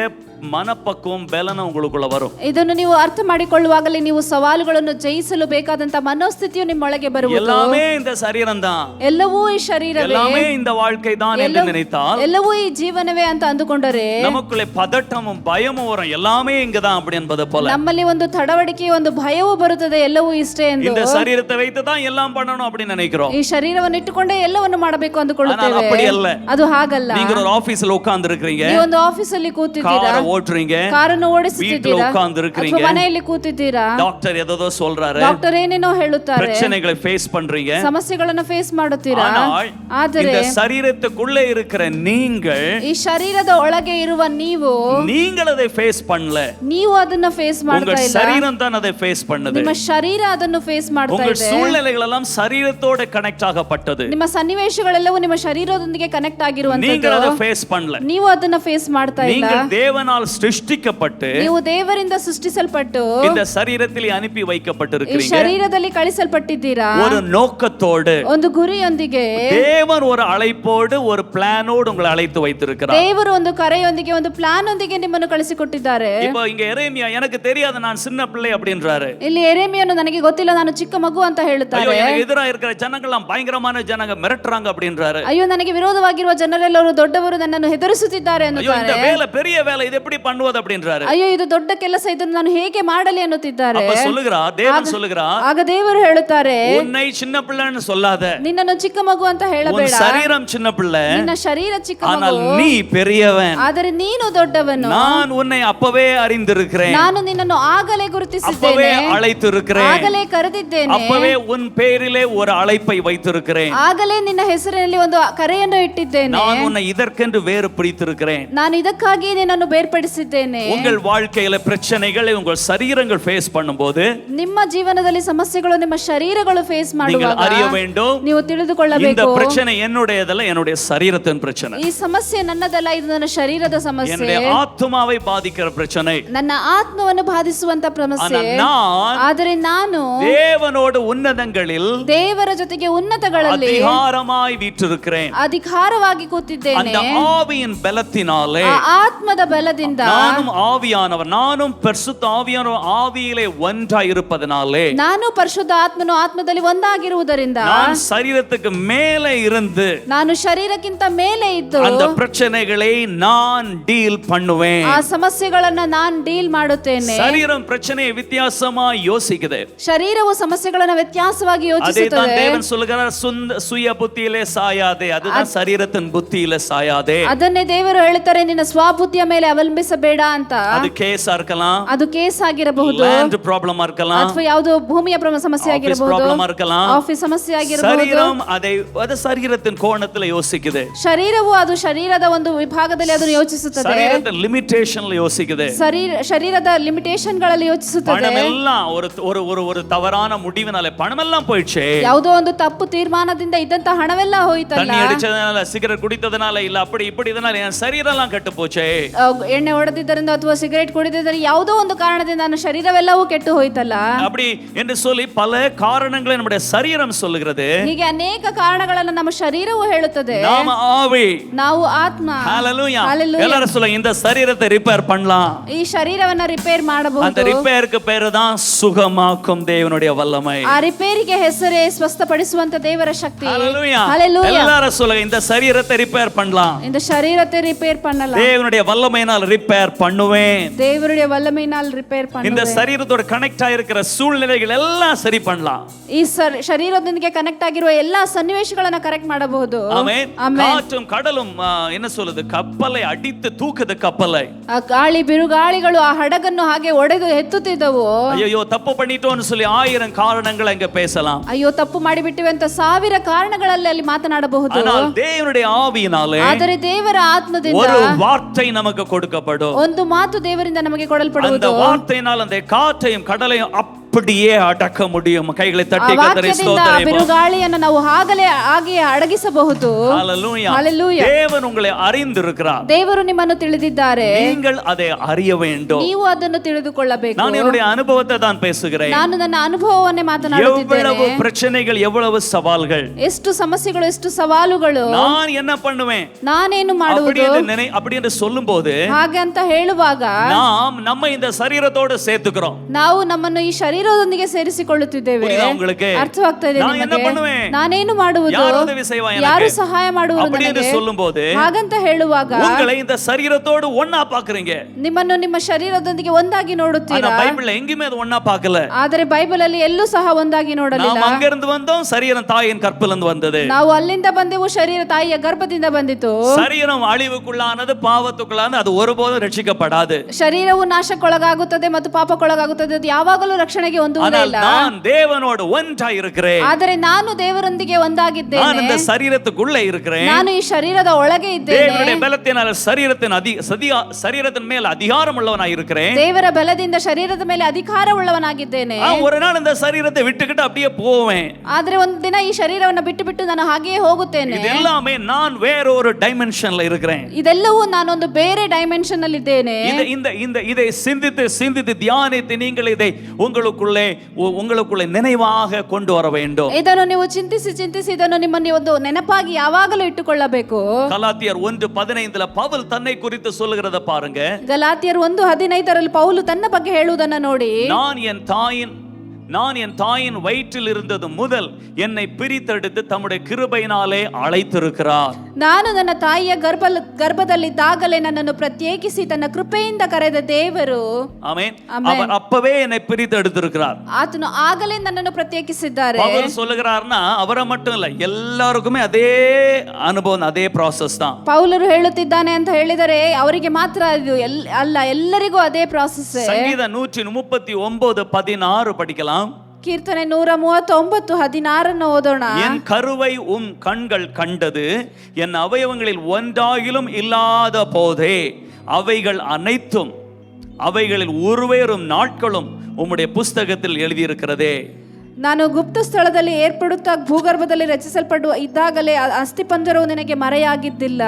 மனப்பக்குவம் பலனம் உங்களுக்குள்ள வரும்.
ಇದನ್ನು ನೀವು ಅರ್ಥ ಮಾಡಿಕೊಳ್ಳುವಾಗಲೇ ನೀವು ಸವಾಲುಗಳನ್ನು ಜಯಿಸಲು ಬೇಕಾದಂತ ಮನೋಸ್ಥಿತಿಯು ನಿಮ್ಮೊಳಗೆ ಬರುವುದು.
எல்லாமே இந்த சரீரம் தான்,
ಎಲ್ಲವೂ ಈ ಶರೀರವೇ,
எல்லாமே இந்த வாழ்க்கை தான் என்று நினைத்தால்,
ಎಲ್ಲವೂ ಈ ಜೀವನವೇ ಅಂತ ಅಂದುಕೊಂಡರೆ
நமக்குள்ளே பதட்டமும் பயமும் வரும். எல்லாமே இங்க தான் அப்படி என்பது போல
ನಮ್ಮಲ್ಲಿ ಒಂದು ತಡವಡಿಕೆ, ಒಂದು ಭಯವೂ ಬರುತ್ತದೆ. ಎಲ್ಲವೂ ಇಷ್ಟೇ ಎಂದು
இந்த சரீரத்தை வைத்து தான் எல்லாம் பண்ணணும் அப்படி நினைக்கிறோம்.
ಈ ಶರೀರವನ್ನು ಇಟ್ಟುಕೊಂಡೇ ಎಲ್ಲವನ್ನು ಮಾಡಬೇಕು ಅಂದುಕೊಳ್ಳುತ್ತೇವೆ.
அப்படி அல்ல.
ಅದು ಹಾಗಲ್ಲ.
நீங்க ஒரு ஆபீஸ்ல உட்கார்ந்து இருக்கீங்க,
ನೀವು ಒಂದು ಆಫೀಸ್ ಅಲ್ಲಿ ಕೂತಿದ್ದೀರಾ,
ஓட்டுறீங்க,
ಕಾರನ್ನು
வீட்ல
ಓಡಿಸುತ್ತಿದ್ದೀರಾ,
உட்கார்ந்து இருக்கீங்க,
ಅಥವಾ ಮನೆಯಲ್ಲಿ ಕೂತಿದ್ದೀರಾ,
டாக்டர் ஏதோ சொல்றாரு,
ಡಾಕ್ಟರ್ ಏನೇನೋ ಹೇಳುತ್ತಾರೆ,
பிரச்சனைகளை ஃபேஸ் பண்றீங்க,
ಸಮಸ್ಯೆಗಳನ್ನು ಫೇಸ್ ಮಾಡುತ್ತೀರಾ.
ஆனால்
ಆದರೆ
இந்த சரீரத்துக்குள்ளே இருக்கிற நீங்கள்
ಈ ಶರೀರದ ಒಳಗೆ ಇರುವ
நீங்கள் அதை ஃபேஸ் பண்ணல.
ನೀವು ಅದನ್ನ ಫೇಸ್ ಮಾಡ್ತಾ
உங்கள்
ಇಲ್ಲ.
சரீரம் தான் அதை ஃபேஸ் பண்ணுது.
ನಿಮ್ಮ ಶರೀರ ಅದನ್ನು ಫೇಸ್ ಮಾಡ್ತಾ
உங்கள்
ಇದೆ.
சூழ்நிலைகள் எல்லாம் சரீரத்தோட கனெக்ட் ஆகப்பட்டது.
ನಿಮ್ಮ ಸನ್ನಿವೇಶಗಳೆಲ್ಲವೂ ನಿಮ್ಮ ಶರೀರದೊಂದಿಗೆ ಕನೆಕ್ಟ್
நீங்கள்
ಆಗಿರುವಂತದ್ದು.
அதை ஃபேஸ் பண்ணல.
ನೀವು ಅದನ್ನ ಫೇಸ್ ಮಾಡ್ತಾ ಇಲ್ಲ.
நீங்கள் தேவனால் சிருஷ்டிக்கப்பட்டு
ನೀವು ದೇವರಿಂದ ಸೃಷ್ಟಿಸಲ್ಪಟ್ಟು
இந்த சரீரத்தில் அனுப்பி
ಈ
வைக்கப்பட்டிருக்கிறீங்க.
ಶರೀರದಲ್ಲಿ ಕಳಿಸಲ್ಪಟ್ಟಿದ್ದೀರಾ
ஒரு நோக்கத்தோடு,
ಒಂದು ಗುರಿಯೊಂದಿಗೆ.
தேவன் ஒரு அழைப்போடு, ஒரு பிளானோடு உங்களை அழைத்து வைத்திருக்கிறார்.
ದೇವರು ಒಂದು ಕರೆಯೊಂದಿಗೆ, ಒಂದು ಪ್ಲಾನ್ ಒಂದಿಗೆ ನಿಮ್ಮನ್ನು ಕಳಿಸಿಕೊಟ್ಟಿದ್ದಾರೆ.
இப்போ இங்க எரேமியா எனக்கு தெரியாது நான் சின்ன பிள்ளை அப்படின்றாரு.
ಇಲ್ಲಿ ಎರೆಮಿಯನು ನನಗೆ ಗೊತ್ತಿಲ್ಲ, ನಾನು ಚಿಕ್ಕ ಮಗು ಅಂತ
ஐயோ,
ಹೇಳುತ್ತಾರೆ.
எனக்கு எதிரா இருக்கிற ஜனங்கள்லாம் பயங்கரமான ஜனங்க மிரட்டுறாங்க அப்படின்றாரு.
ಅಯ್ಯೋ, ನನಗೆ ವಿರೋಧವಾಗಿರುವ ಜನರೆಲ್ಲರೂ ದೊಡ್ಡವರು ನನ್ನನ್ನು ಹೆದರಿಸುತ್ತಿದ್ದಾರೆ
ஐயோ, இந்த
ಅನ್ನುತ್ತಾರೆ.
வேலை பெரிய வேலை, இது எப்படி பண்ணுவது அப்படின்றாரு.
ಅಯ್ಯೋ, ಇದು ದೊಡ್ಡ ಕೆಲಸ, ಇದನ್ನು ನಾನು ಹೇಗೆ ಮಾಡಲಿ ಅನ್ನುತ್ತಿದ್ದಾರೆ.
அப்ப சொல்லுகிறா, தேவன் சொல்லுகிறா,
ಆಗ ದೇವರು ಹೇಳುತ್ತಾರೆ,
உன்னை சின்ன பிள்ளைன்னு சொல்லாத,
ನಿನ್ನನ್ನು ಚಿಕ್ಕ ಮಗು ಅಂತ
உன்
ಹೇಳಬೇಡ.
சரீரம் சின்ன பிள்ளை,
ನಿನ್ನ ಶರೀರ ಚಿಕ್ಕ
ஆனால்
ಮಗು,
நீ பெரியவன்.
ಆದರೆ ನೀನು ದೊಡ್ಡವನು.
நான் உன்னை அப்பவே அறிந்திருக்கிறேன்,
ನಾನು ನಿನ್ನನ್ನು ಆಗಲೇ
அப்பவே
ಗುರುತಿಸಿದ್ದೇನೆ,
அழைத்திருக்கிறேன்,
ಆಗಲೇ ಕರೆದಿದ್ದೇನೆ,
அப்பவே உன் பேரிலே ஒரு அழைப்பை வைத்திருக்கிறேன்,
ಆಗಲೇ ನಿನ್ನ ಹೆಸರಿನಲ್ಲಿ ಒಂದು ಕರೆಯನ್ನು ಇಟ್ಟಿದ್ದೇನೆ,
நான் உன்னை இதற்கென்று வேறு பிடித்திருக்கிறேன்.
ನಾನು ಇದಕ್ಕಾಗಿ ನಿನ್ನನ್ನು ಬೇರ್ಪಡಿಸಿದ್ದೇನೆ.
உங்கள் வாழ்க்கையில பிரச்சனைகளை உங்கள் சரீரங்கள் ஃபேஸ் பண்ணும்போது
ನಿಮ್ಮ ಜೀವನದಲ್ಲಿ ಸಮಸ್ಯೆಗಳು ನಿಮ್ಮ ಶರೀರಗಳು ಫೇಸ್
நீங்கள்
ಮಾಡುವಾಗ
அறிய வேண்டும்,
ನೀವು
இந்த
ತಿಳಿದುಕೊಳ್ಳಬೇಕು,
பிரச்சனை என்னுடையதல்ல, என்னுடைய சரீரத்தின் பிரச்சனை,
ಈ ಸಮಸ್ಯೆ ನನ್ನದಲ್ಲ, ಇದು ನನ್ನ ಶರೀರದ ಸಮಸ್ಯೆ,
என்னுடைய ஆத்துமாவை பாதிக்கிற பிரச்சனை.
ನನ್ನ ಆತ್ಮವನ್ನು ಬಾಧಿಸುವಂತ ಸಮಸ್ಯೆ.
ஆனால் நான்
ಆದರೆ ನಾನು
தேவனோடு உன்னதங்களில்
ದೇವರ ಜೊತೆಗೆ ಉನ್ನತಗಳಲ್ಲಿ
அதிகாரமாய் வீற்றிருக்கிறேன்.
ಅಧಿಕಾರವಾಗಿ ಕೂತಿದ್ದೇನೆ.
அந்த ஆவியின் பலத்தினாலே
ಆ ಆತ್ಮದ ಬಲದಿಂದ
நானும் ஆவியானவர், நானும் பரிசுத்த ஆவியானவர் ஆவியிலே ஒன்றாய் இருப்பதனாலே,
ನಾನು ಪರಿಶುದ್ಧ ಆತ್ಮನು ಆತ್ಮದಲ್ಲಿ ಒಂದಾಗಿರುವುದರಿಂದ
நான் சரீரத்துக்கு மேலே இருந்து
ನಾನು ಶರೀರಕ್ಕಿಂತ ಮೇಲೆ ಇದ್ದು
அந்த பிரச்சனைகளை நான் டீல் பண்ணுவேன்.
ಆ ಸಮಸ್ಯೆಗಳನ್ನ ನಾನು ಡೀಲ್ ಮಾಡುತ್ತೇನೆ.
சரீரம் பிரச்சனையை வித்தியாசமா யோசிக்குது.
ಶರೀರವು ಸಮಸ್ಯೆಗಳನ್ನ ವ್ಯತ್ಯಾಸವಾಗಿ
அதைத்தான்
ಯೋಚಿಸುತ್ತದೆ.
தேவன் சொல்லுகிறார், சுய புத்தியிலே சாயாதே, அதுதான் சரீரத்தின் புத்தியிலே சாயாதே.
ಅದನ್ನೇ ದೇವರು ಹೇಳ್ತಾರೆ, ನಿನ್ನ ಸ್ವಬುದ್ಧಿಯ ಮೇಲೆ ಅವಲಂಬಿಸಬೇಡ ಅಂತ.
அது கேஸா இருக்கலாம்,
ಅದು ಕೇಸ್ ಆಗಿರಬಹುದು,
ಲ್ಯಾಂಡ್ ಪ್ರಾಬ್ಲಮ್ இருக்கலாம்,
ಅಥವಾ ಯಾವುದೋ ಭೂಮಿಯ ಸಮಸ್ಯೆ
ஆபீஸ்
ಆಗಿರಬಹುದು,
ಪ್ರಾಬ್ಲಮ್ இருக்கலாம்.
ಆಫೀಸ್ ಸಮಸ್ಯೆ ಆಗಿರಬಹುದು.
சரீரம் அது சரீரத்தின் கோணத்துல யோசிக்குது.
ಶರೀರವು ಅದು ಶರೀರದ ಒಂದು ವಿಭಾಗದಲ್ಲಿ ಅದನ್ನು ಯೋಚಿಸುತ್ತದೆ.
சரீரத்தின் லிமிட்டேஷன்ல யோசிக்குது.
ಶರೀರದ ಲಿಮಿಟೇಷನ್ ಗಳಲ್ಲಿ ಯೋಚಿಸುತ್ತದೆ.
பணம் எல்லாம் ஒரு தவறான முடிவினால பணம் எல்லாம் போயிடுச்சு.
ಯಾವುದೋ ಒಂದು ತಪ್ಪು ತೀರ್ಮಾನದಿಂದ ಇದ್ದಂತ ಹಣವೆಲ್ಲ ಹೋಯ್ತಲ್ಲ,
தண்ணி அடிச்சதனால, சிகரெட் குடித்ததனால, இல்ல அப்படி இப்படி இதனால என் சரீரம் எல்லாம் கெட்டு போச்சே.
ಎಣ್ಣೆ ಎಣ್ಣೆ ಹೊಡೆದಿದ್ದರಿಂದ ಅಥವಾ ಸಿಗರೇಟ್ ಕುಡಿದಿದ್ದರೆ ಯಾವುದೋ ಒಂದು ಕಾರಣದಿಂದ ನನ್ನ ಶರೀರವೆಲ್ಲವೂ ಕೆಟ್ಟು ಹೋಯ್ತಲ್ಲ.
அப்படி என்று சொல்லி பல காரணங்களை நம்முடைய சரீரம் சொல்லுகிறது.
ಹೀಗೆ ಅನೇಕ ಕಾರಣಗಳನ್ನು ನಮ್ಮ ಶರೀರವು ಹೇಳುತ್ತದೆ.
நாம ஆவி,
ನಾವು ಆತ್ಮ.
ஹalleluya.
Hallelujah.
எல்லாரும் சொல்லுங்க, இந்த சரீரத்தை ரிப்பேர் பண்ணலாம்.
ಈ ಶರೀರವನ್ನ ರಿಪೇರ್
அந்த
ಮಾಡಬಹುದು.
ரிப்பேருக்கு பேரு தான் சுகமாக்கும் தேவனுடைய வல்லமை.
ಆ ರಿಪೇರಿಗೆ ಹೆಸರೇ ಸ್ವಸ್ಥಪಡಿಸುವಂತ ದೇವರ ಶಕ್ತಿ.
ஹalleluya.
Hallelujah.
எல்லாரும் சொல்லுங்க, இந்த சரீரத்தை ரிப்பேர் பண்ணலாம்.
இந்த ಶರೀರத்தை ರಿಪೇರ್ பண்ணலாம்.
தேவனுடைய வல்லமையினால் ரிப்பேர் பண்ணுவேன்.
ದೇವருடைய வல்லமையினால் ರಿಪೇರ್
இந்த
பண்ணுவேன்.
சரீரத்தோட கனெக்ட் ஆயிருக்கிற சூழ்நிலைகள் எல்லாம் சரி பண்ணலாம்.
ಈ ಶರೀರದೊಂದಿಗೆ ಕನೆಕ್ಟ್ ಆಗಿರುವ ಎಲ್ಲಾ ಸನ್ನಿವೇಶಗಳನ್ನ ಕರೆಕ್ಟ್ ಮಾಡಬಹುದು.
ஆமென்.
ಆಮೆನ್.
காற்றும் கடலும் என்ன சொல்லுது, கப்பலை அடித்து தூக்குது கப்பலை.
ಆ ಗಾಳಿ ಬಿರುಗಾಳಿಗಳು ಆ ಹಡಗನ್ನು ಹಾಗೆ ಒಡೆದು ಎತ್ತುತ್ತಿದ್ದವು.
ஐயோ தப்பு பண்ணிட்டோம்னு சொல்லி 1000 காரணங்களை இங்க பேசலாம்.
ಅಯ್ಯೋ ತಪ್ಪು ಮಾಡಿಬಿಟ್ಟಿವೆ ಅಂತ 1000 ಕಾರಣಗಳಲ್ಲಿ ಅಲ್ಲಿ ಮಾತನಾಡಬಹುದು.
ஆனால் தேவனுடைய ஆவியினாலே
ಆದರೆ ದೇವರ ಆತ್ಮದಿಂದ
ஒரு வார்த்தை நமக்கு கொடுக்கப்படும்.
ಒಂದು ಮಾತು ದೇವರಿಂದ ನಮಗೆ
அந்த
ಕೊಡಲ್ಪಡುವುದು.
வார்த்தையினால் அந்த காற்றையும் கடலையும் அப்படியே அடக்க முடியும். கைகளை தட்டி
ಆ
கர்த்தரை
ವಾಕ್ಯದಿಂದ
ಸ್ತೋத்திரிப்போம்.
ಬಿರುಗಾಳಿಯನ್ನು ನಾವು ಹಾಗೆಯೇ ಅಡಗಿಸಬಹುದು.
ஹalleluya.
Hallelujah.
தேவன் உங்களை அறிந்திருக்கிறார்.
ದೇವರು ನಿಮ್ಮನ್ನು ತಿಳಿದಿದ್ದಾರೆ.
நீங்கள் அதை அறிய வேண்டும்.
ನೀವು ಅದನ್ನು ತಿಳಿದುಕೊಳ್ಳಬೇಕು.
நான் என்னுடைய அனுபவத்தை தான் பேசுகிறேன்.
ನಾನು ನನ್ನ ಅನುಭವವನ್ನೇ ಮಾತನಾಡುತ್ತಿದ್ದೇನೆ.
எவ்வளவு பிரச்சனைகள், எவ்வளவு சவால்கள்,
ಎಷ್ಟು ಸಮಸ್ಯೆಗಳು, ಎಷ್ಟು ಸವಾಲುಗಳು.
நான் என்ன பண்ணுவேன்
ನಾನೇನು ಮಾಡುವುದು
அப்படி என்று சொல்லும்போது
ಹಾಗೆ ಅಂತ ಹೇಳುವಾಗ
நாம் நம்ம இந்த சரீரத்தோடு சேர்த்துக்கிறோம்.
ನಾವು ನಮ್ಮನ್ನು ಈ ಶರೀರದೊಂದಿಗೆ ಸೇರಿಸಿಕೊಳ್ಳುತ್ತಿದ್ದೇವೆ.
புரியுதா உங்களுக்கு?
ಅರ್ಥವಾಗ್ತದೆ
நான் என்ன
ನಿಮಗೆ?
பண்ணுவேன்?
ನಾನೇನು ಮಾಡುವುದು?
யார் உதவி செய்வா எனக்கு?
ಯಾರು ಸಹಾಯ ಮಾಡುವರು
அப்படி என்று
ನನಗೆ?
சொல்லும்போது
ಹಾಗಂತ ಹೇಳುವಾಗ
உங்களை இந்த சரீரத்தோடு ஒண்ணா பாக்குறீங்க.
ನಿಮ್ಮನ್ನು ನಿಮ್ಮ ಶರೀರದೊಂದಿಗೆ ಒಂದಾಗಿ
ஆனா
ನೋಡುತ್ತೀರಾ.
பைபிள்ல எங்கேயுமே அது ஒண்ணா பார்க்கல.
ಆದರೆ ಬೈಬಲ್ ಅಲ್ಲಿ ಎಲ್ಲೂ ಸಹ ಒಂದಾಗಿ ನೋಡಲಿಲ್ಲ.
நாம் அங்க இருந்து வந்தோம், சரீரம் தாயின் கற்பையில இருந்து வந்தது.
ನಾವು ಅಲ್ಲಿಂದ ಬಂದೆವು, ಶರೀರ ತಾಯಿಯ ಗರ್ಭದಿಂದ ಬಂದಿತು.
சரீரம் அழிவுக்குள்ளானது, பாவத்துக்குள்ளானது, அது ஒருபோதும் ரட்சிக்கப்படாது.
ಶರೀರವು ನಾಶಕ್ಕೊಳಗಾಗುತ್ತದೆ ಮತ್ತು ಪಾಪಕ್ಕೊಳಗಾಗುತ್ತದೆ, ಅದು ಯಾವಾಗಲೂ ರಕ್ಷಣೆಗೆ ಹೊಂದುವುದೇ ಇಲ್ಲ.
நான் தேவனோடு ஒன்றா இருக்கிறேன்.
ಆದರೆ ನಾನು ದೇವರೊಂದಿಗೆ
நான்
ಒಂದಾಗಿದ್ದೇನೆ.
இந்த சரீரத்துக்குள்ள இருக்கிறேன்.
ನಾನು ಈ ಶರೀರದ ಒಳಗೆ ಇದ್ದೇನೆ.
தேவனுடைய பலத்தினால் சரீரத்தின் மேல் அதிகாரம் உள்ளவனாய் இருக்கிறேன்.
ದೇವರ ಬಲದಿಂದ ಶರೀರದ ಮೇಲೆ ಅಧಿಕಾರವುಳ್ಳವನಾಗಿದ್ದೇನೆ.
ஒரு நாள் இந்த சரீரத்தை விட்டுக்கிட்டு அப்படியே போவேன்.
ಆದ್ರೆ ಒಂದು ದಿನ ಈ ಶರೀರವನ್ನು ಬಿಟ್ಟು ಬಿಟ್ಟು ನಾನು ಹಾಗೆಯೇ ಹೋಗುತ್ತೇನೆ.
இது எல்லாமே நான் வேறொரு டைமென்ஷன்ல இருக்கிறேன்.
ಇದೆಲ್ಲವೂ ನಾನೊಂದು ಬೇರೆ ಡೈಮೆನ್ಷನ್ ಅಲ್ಲಿ ಇದ್ದೇನೆ.
இதை சிந்தித்து தியானித்து நீங்கள் இதை உங்களுக்குள்ளே நினைவாக கொண்டு வர வேண்டும்.
ಇದನ್ನು ನೀವು ಚಿಂತಿಸಿ ಇದನ್ನು ನಿಮ್ಮನ್ನು ಒಂದು ನೆನಪಾಗಿ ಯಾವಾಗಲೂ ಇಟ್ಟುಕೊಳ್ಳಬೇಕು.
கலாத்தியர் 1:15 பவுல் தன்னை குறித்து சொல்லுகிறத பாருங்க.
ಗಲಾತಿಯರ್ 1:15 ಪೌಲು ತನ್ನ ಬಗ್ಗೆ ಹೇಳುವುದನ್ನ ನೋಡಿ,
நான் என் தாயின் வயிற்றில் இருந்தது முதல் என்னை பிரித்தெடுத்து தம்முடைய கிருபையினாலே அழைத்திருக்கிறார்.
ನಾನು ನನ್ನ ತಾಯಿಯ ಗರ್ಭದಲ್ಲಿದ್ದಾಗಲೇ ನನ್ನನ್ನು ಪ್ರತ್ಯೇಕಿಸಿ ತನ್ನ ಕೃಪೆಯಿಂದ ಕರೆದ ದೇವರು.
ஆமென். அவர் அப்பவே என்னை பிரித்தெடுத்திருக்கிறார்.
ಆತನು ಆಗಲೇ ನನ್ನನ್ನು ಪ್ರತ್ಯೇಕಿಸಿದ್ದಾರೆ.
பவுல் சொல்லுகிறார்னா அவரை மட்டும் இல்ல, எல்லாருக்குமே அதே அனுபவம், அதே ப்ராசஸ் தான்.
ಪೌಲರು ಹೇಳುತ್ತಿದ್ದಾನೆ ಅಂತ ಹೇಳಿದರೆ ಅವರಿಗೆ ಮಾತ್ರ ಇದು ಅಲ್ಲ, ಎಲ್ಲರಿಗೂ ಅದೇ ಪ್ರಾಸೆಸ್.
சங்கீதம் 139:16 படிக்கலாம்.
ಕೀರ್ತನೆ 139:16 ಓದೋಣ.
என் கருவை கண்கள் கண்டது, என் அவயவங்களில் ஒன்றாகிலும் இல்லாத போதே அவைகள் அனைத்தும் அவைகளில் உருவேறும் நாட்களும் உம்முடைய புஸ்தகத்தில் எழுதியிருக்கிறதே.
ನಾನು ಗುಪ್ತ ಸ್ಥಳದಲ್ಲಿ ಏರ್ಪಡುತ್ತಾ ಭೂಗರ್ಭದಲ್ಲಿ ರಚಿಸಲ್ಪಡುವ ಇದ್ದಾಗಲೇ ಅಸ್ಥಿಪಂಜರವು ನಿನಗೆ ಮರೆಯಾಗಿದ್ದಿಲ್ಲ.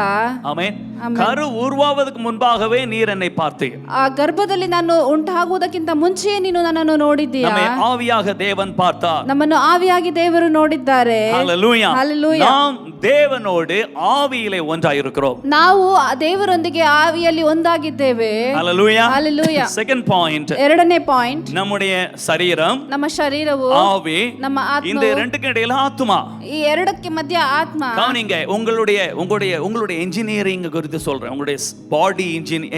ಆಮೆನ್. கரு உருவாவதற்கு முன்பாகவே நீர் என்னை பார்த்தீர்.
ಆ ಗರ್ಭದಲ್ಲಿ ನಾನು ಉಂಟಾಗುವುದಕ್ಕಿಂತ ಮುಂಚೆಯೇ ನೀನು ನನ್ನನ್ನು ನೋಡಿದ್ದೀಯಾ.
நம்மை ஆவியாக தேவன் பார்த்தார்.
ನಮ್ಮನ್ನು ಆವಿಯಾಗಿ ದೇವರು ನೋಡಿದ್ದಾರೆ.
ஹalleluya.
Hallelujah.
நாம் தேவனோடு ஆவியிலே ஒன்றாயிருக்கிறோம்.
ನಾವು ದೇವರೊಂದಿಗೆ ಆವಿಯಲ್ಲಿ ಒಂದಾಗಿದ್ದೇವೆ.
ஹalleluya.
Hallelujah.
செகண்ட் பாயிண்ட்,
ಎರಡನೇ ಪಾಯಿಂಟ್,
நம்முடைய சரீரம்,
ನಮ್ಮ ಶರೀರವು,
ஆவி,
ನಮ್ಮ ಆತ್ಮ.
இந்த ரெண்டுக்கு இடையில ஆத்மா.
ಈ ಎರಡಕ್ಕೆ ಮಧ್ಯ ಆತ್ಮ.
கவனிங்க, உங்களுடைய இன்ஜினியரிங் குறித்து சொல்றேன், உங்களுடைய பாடி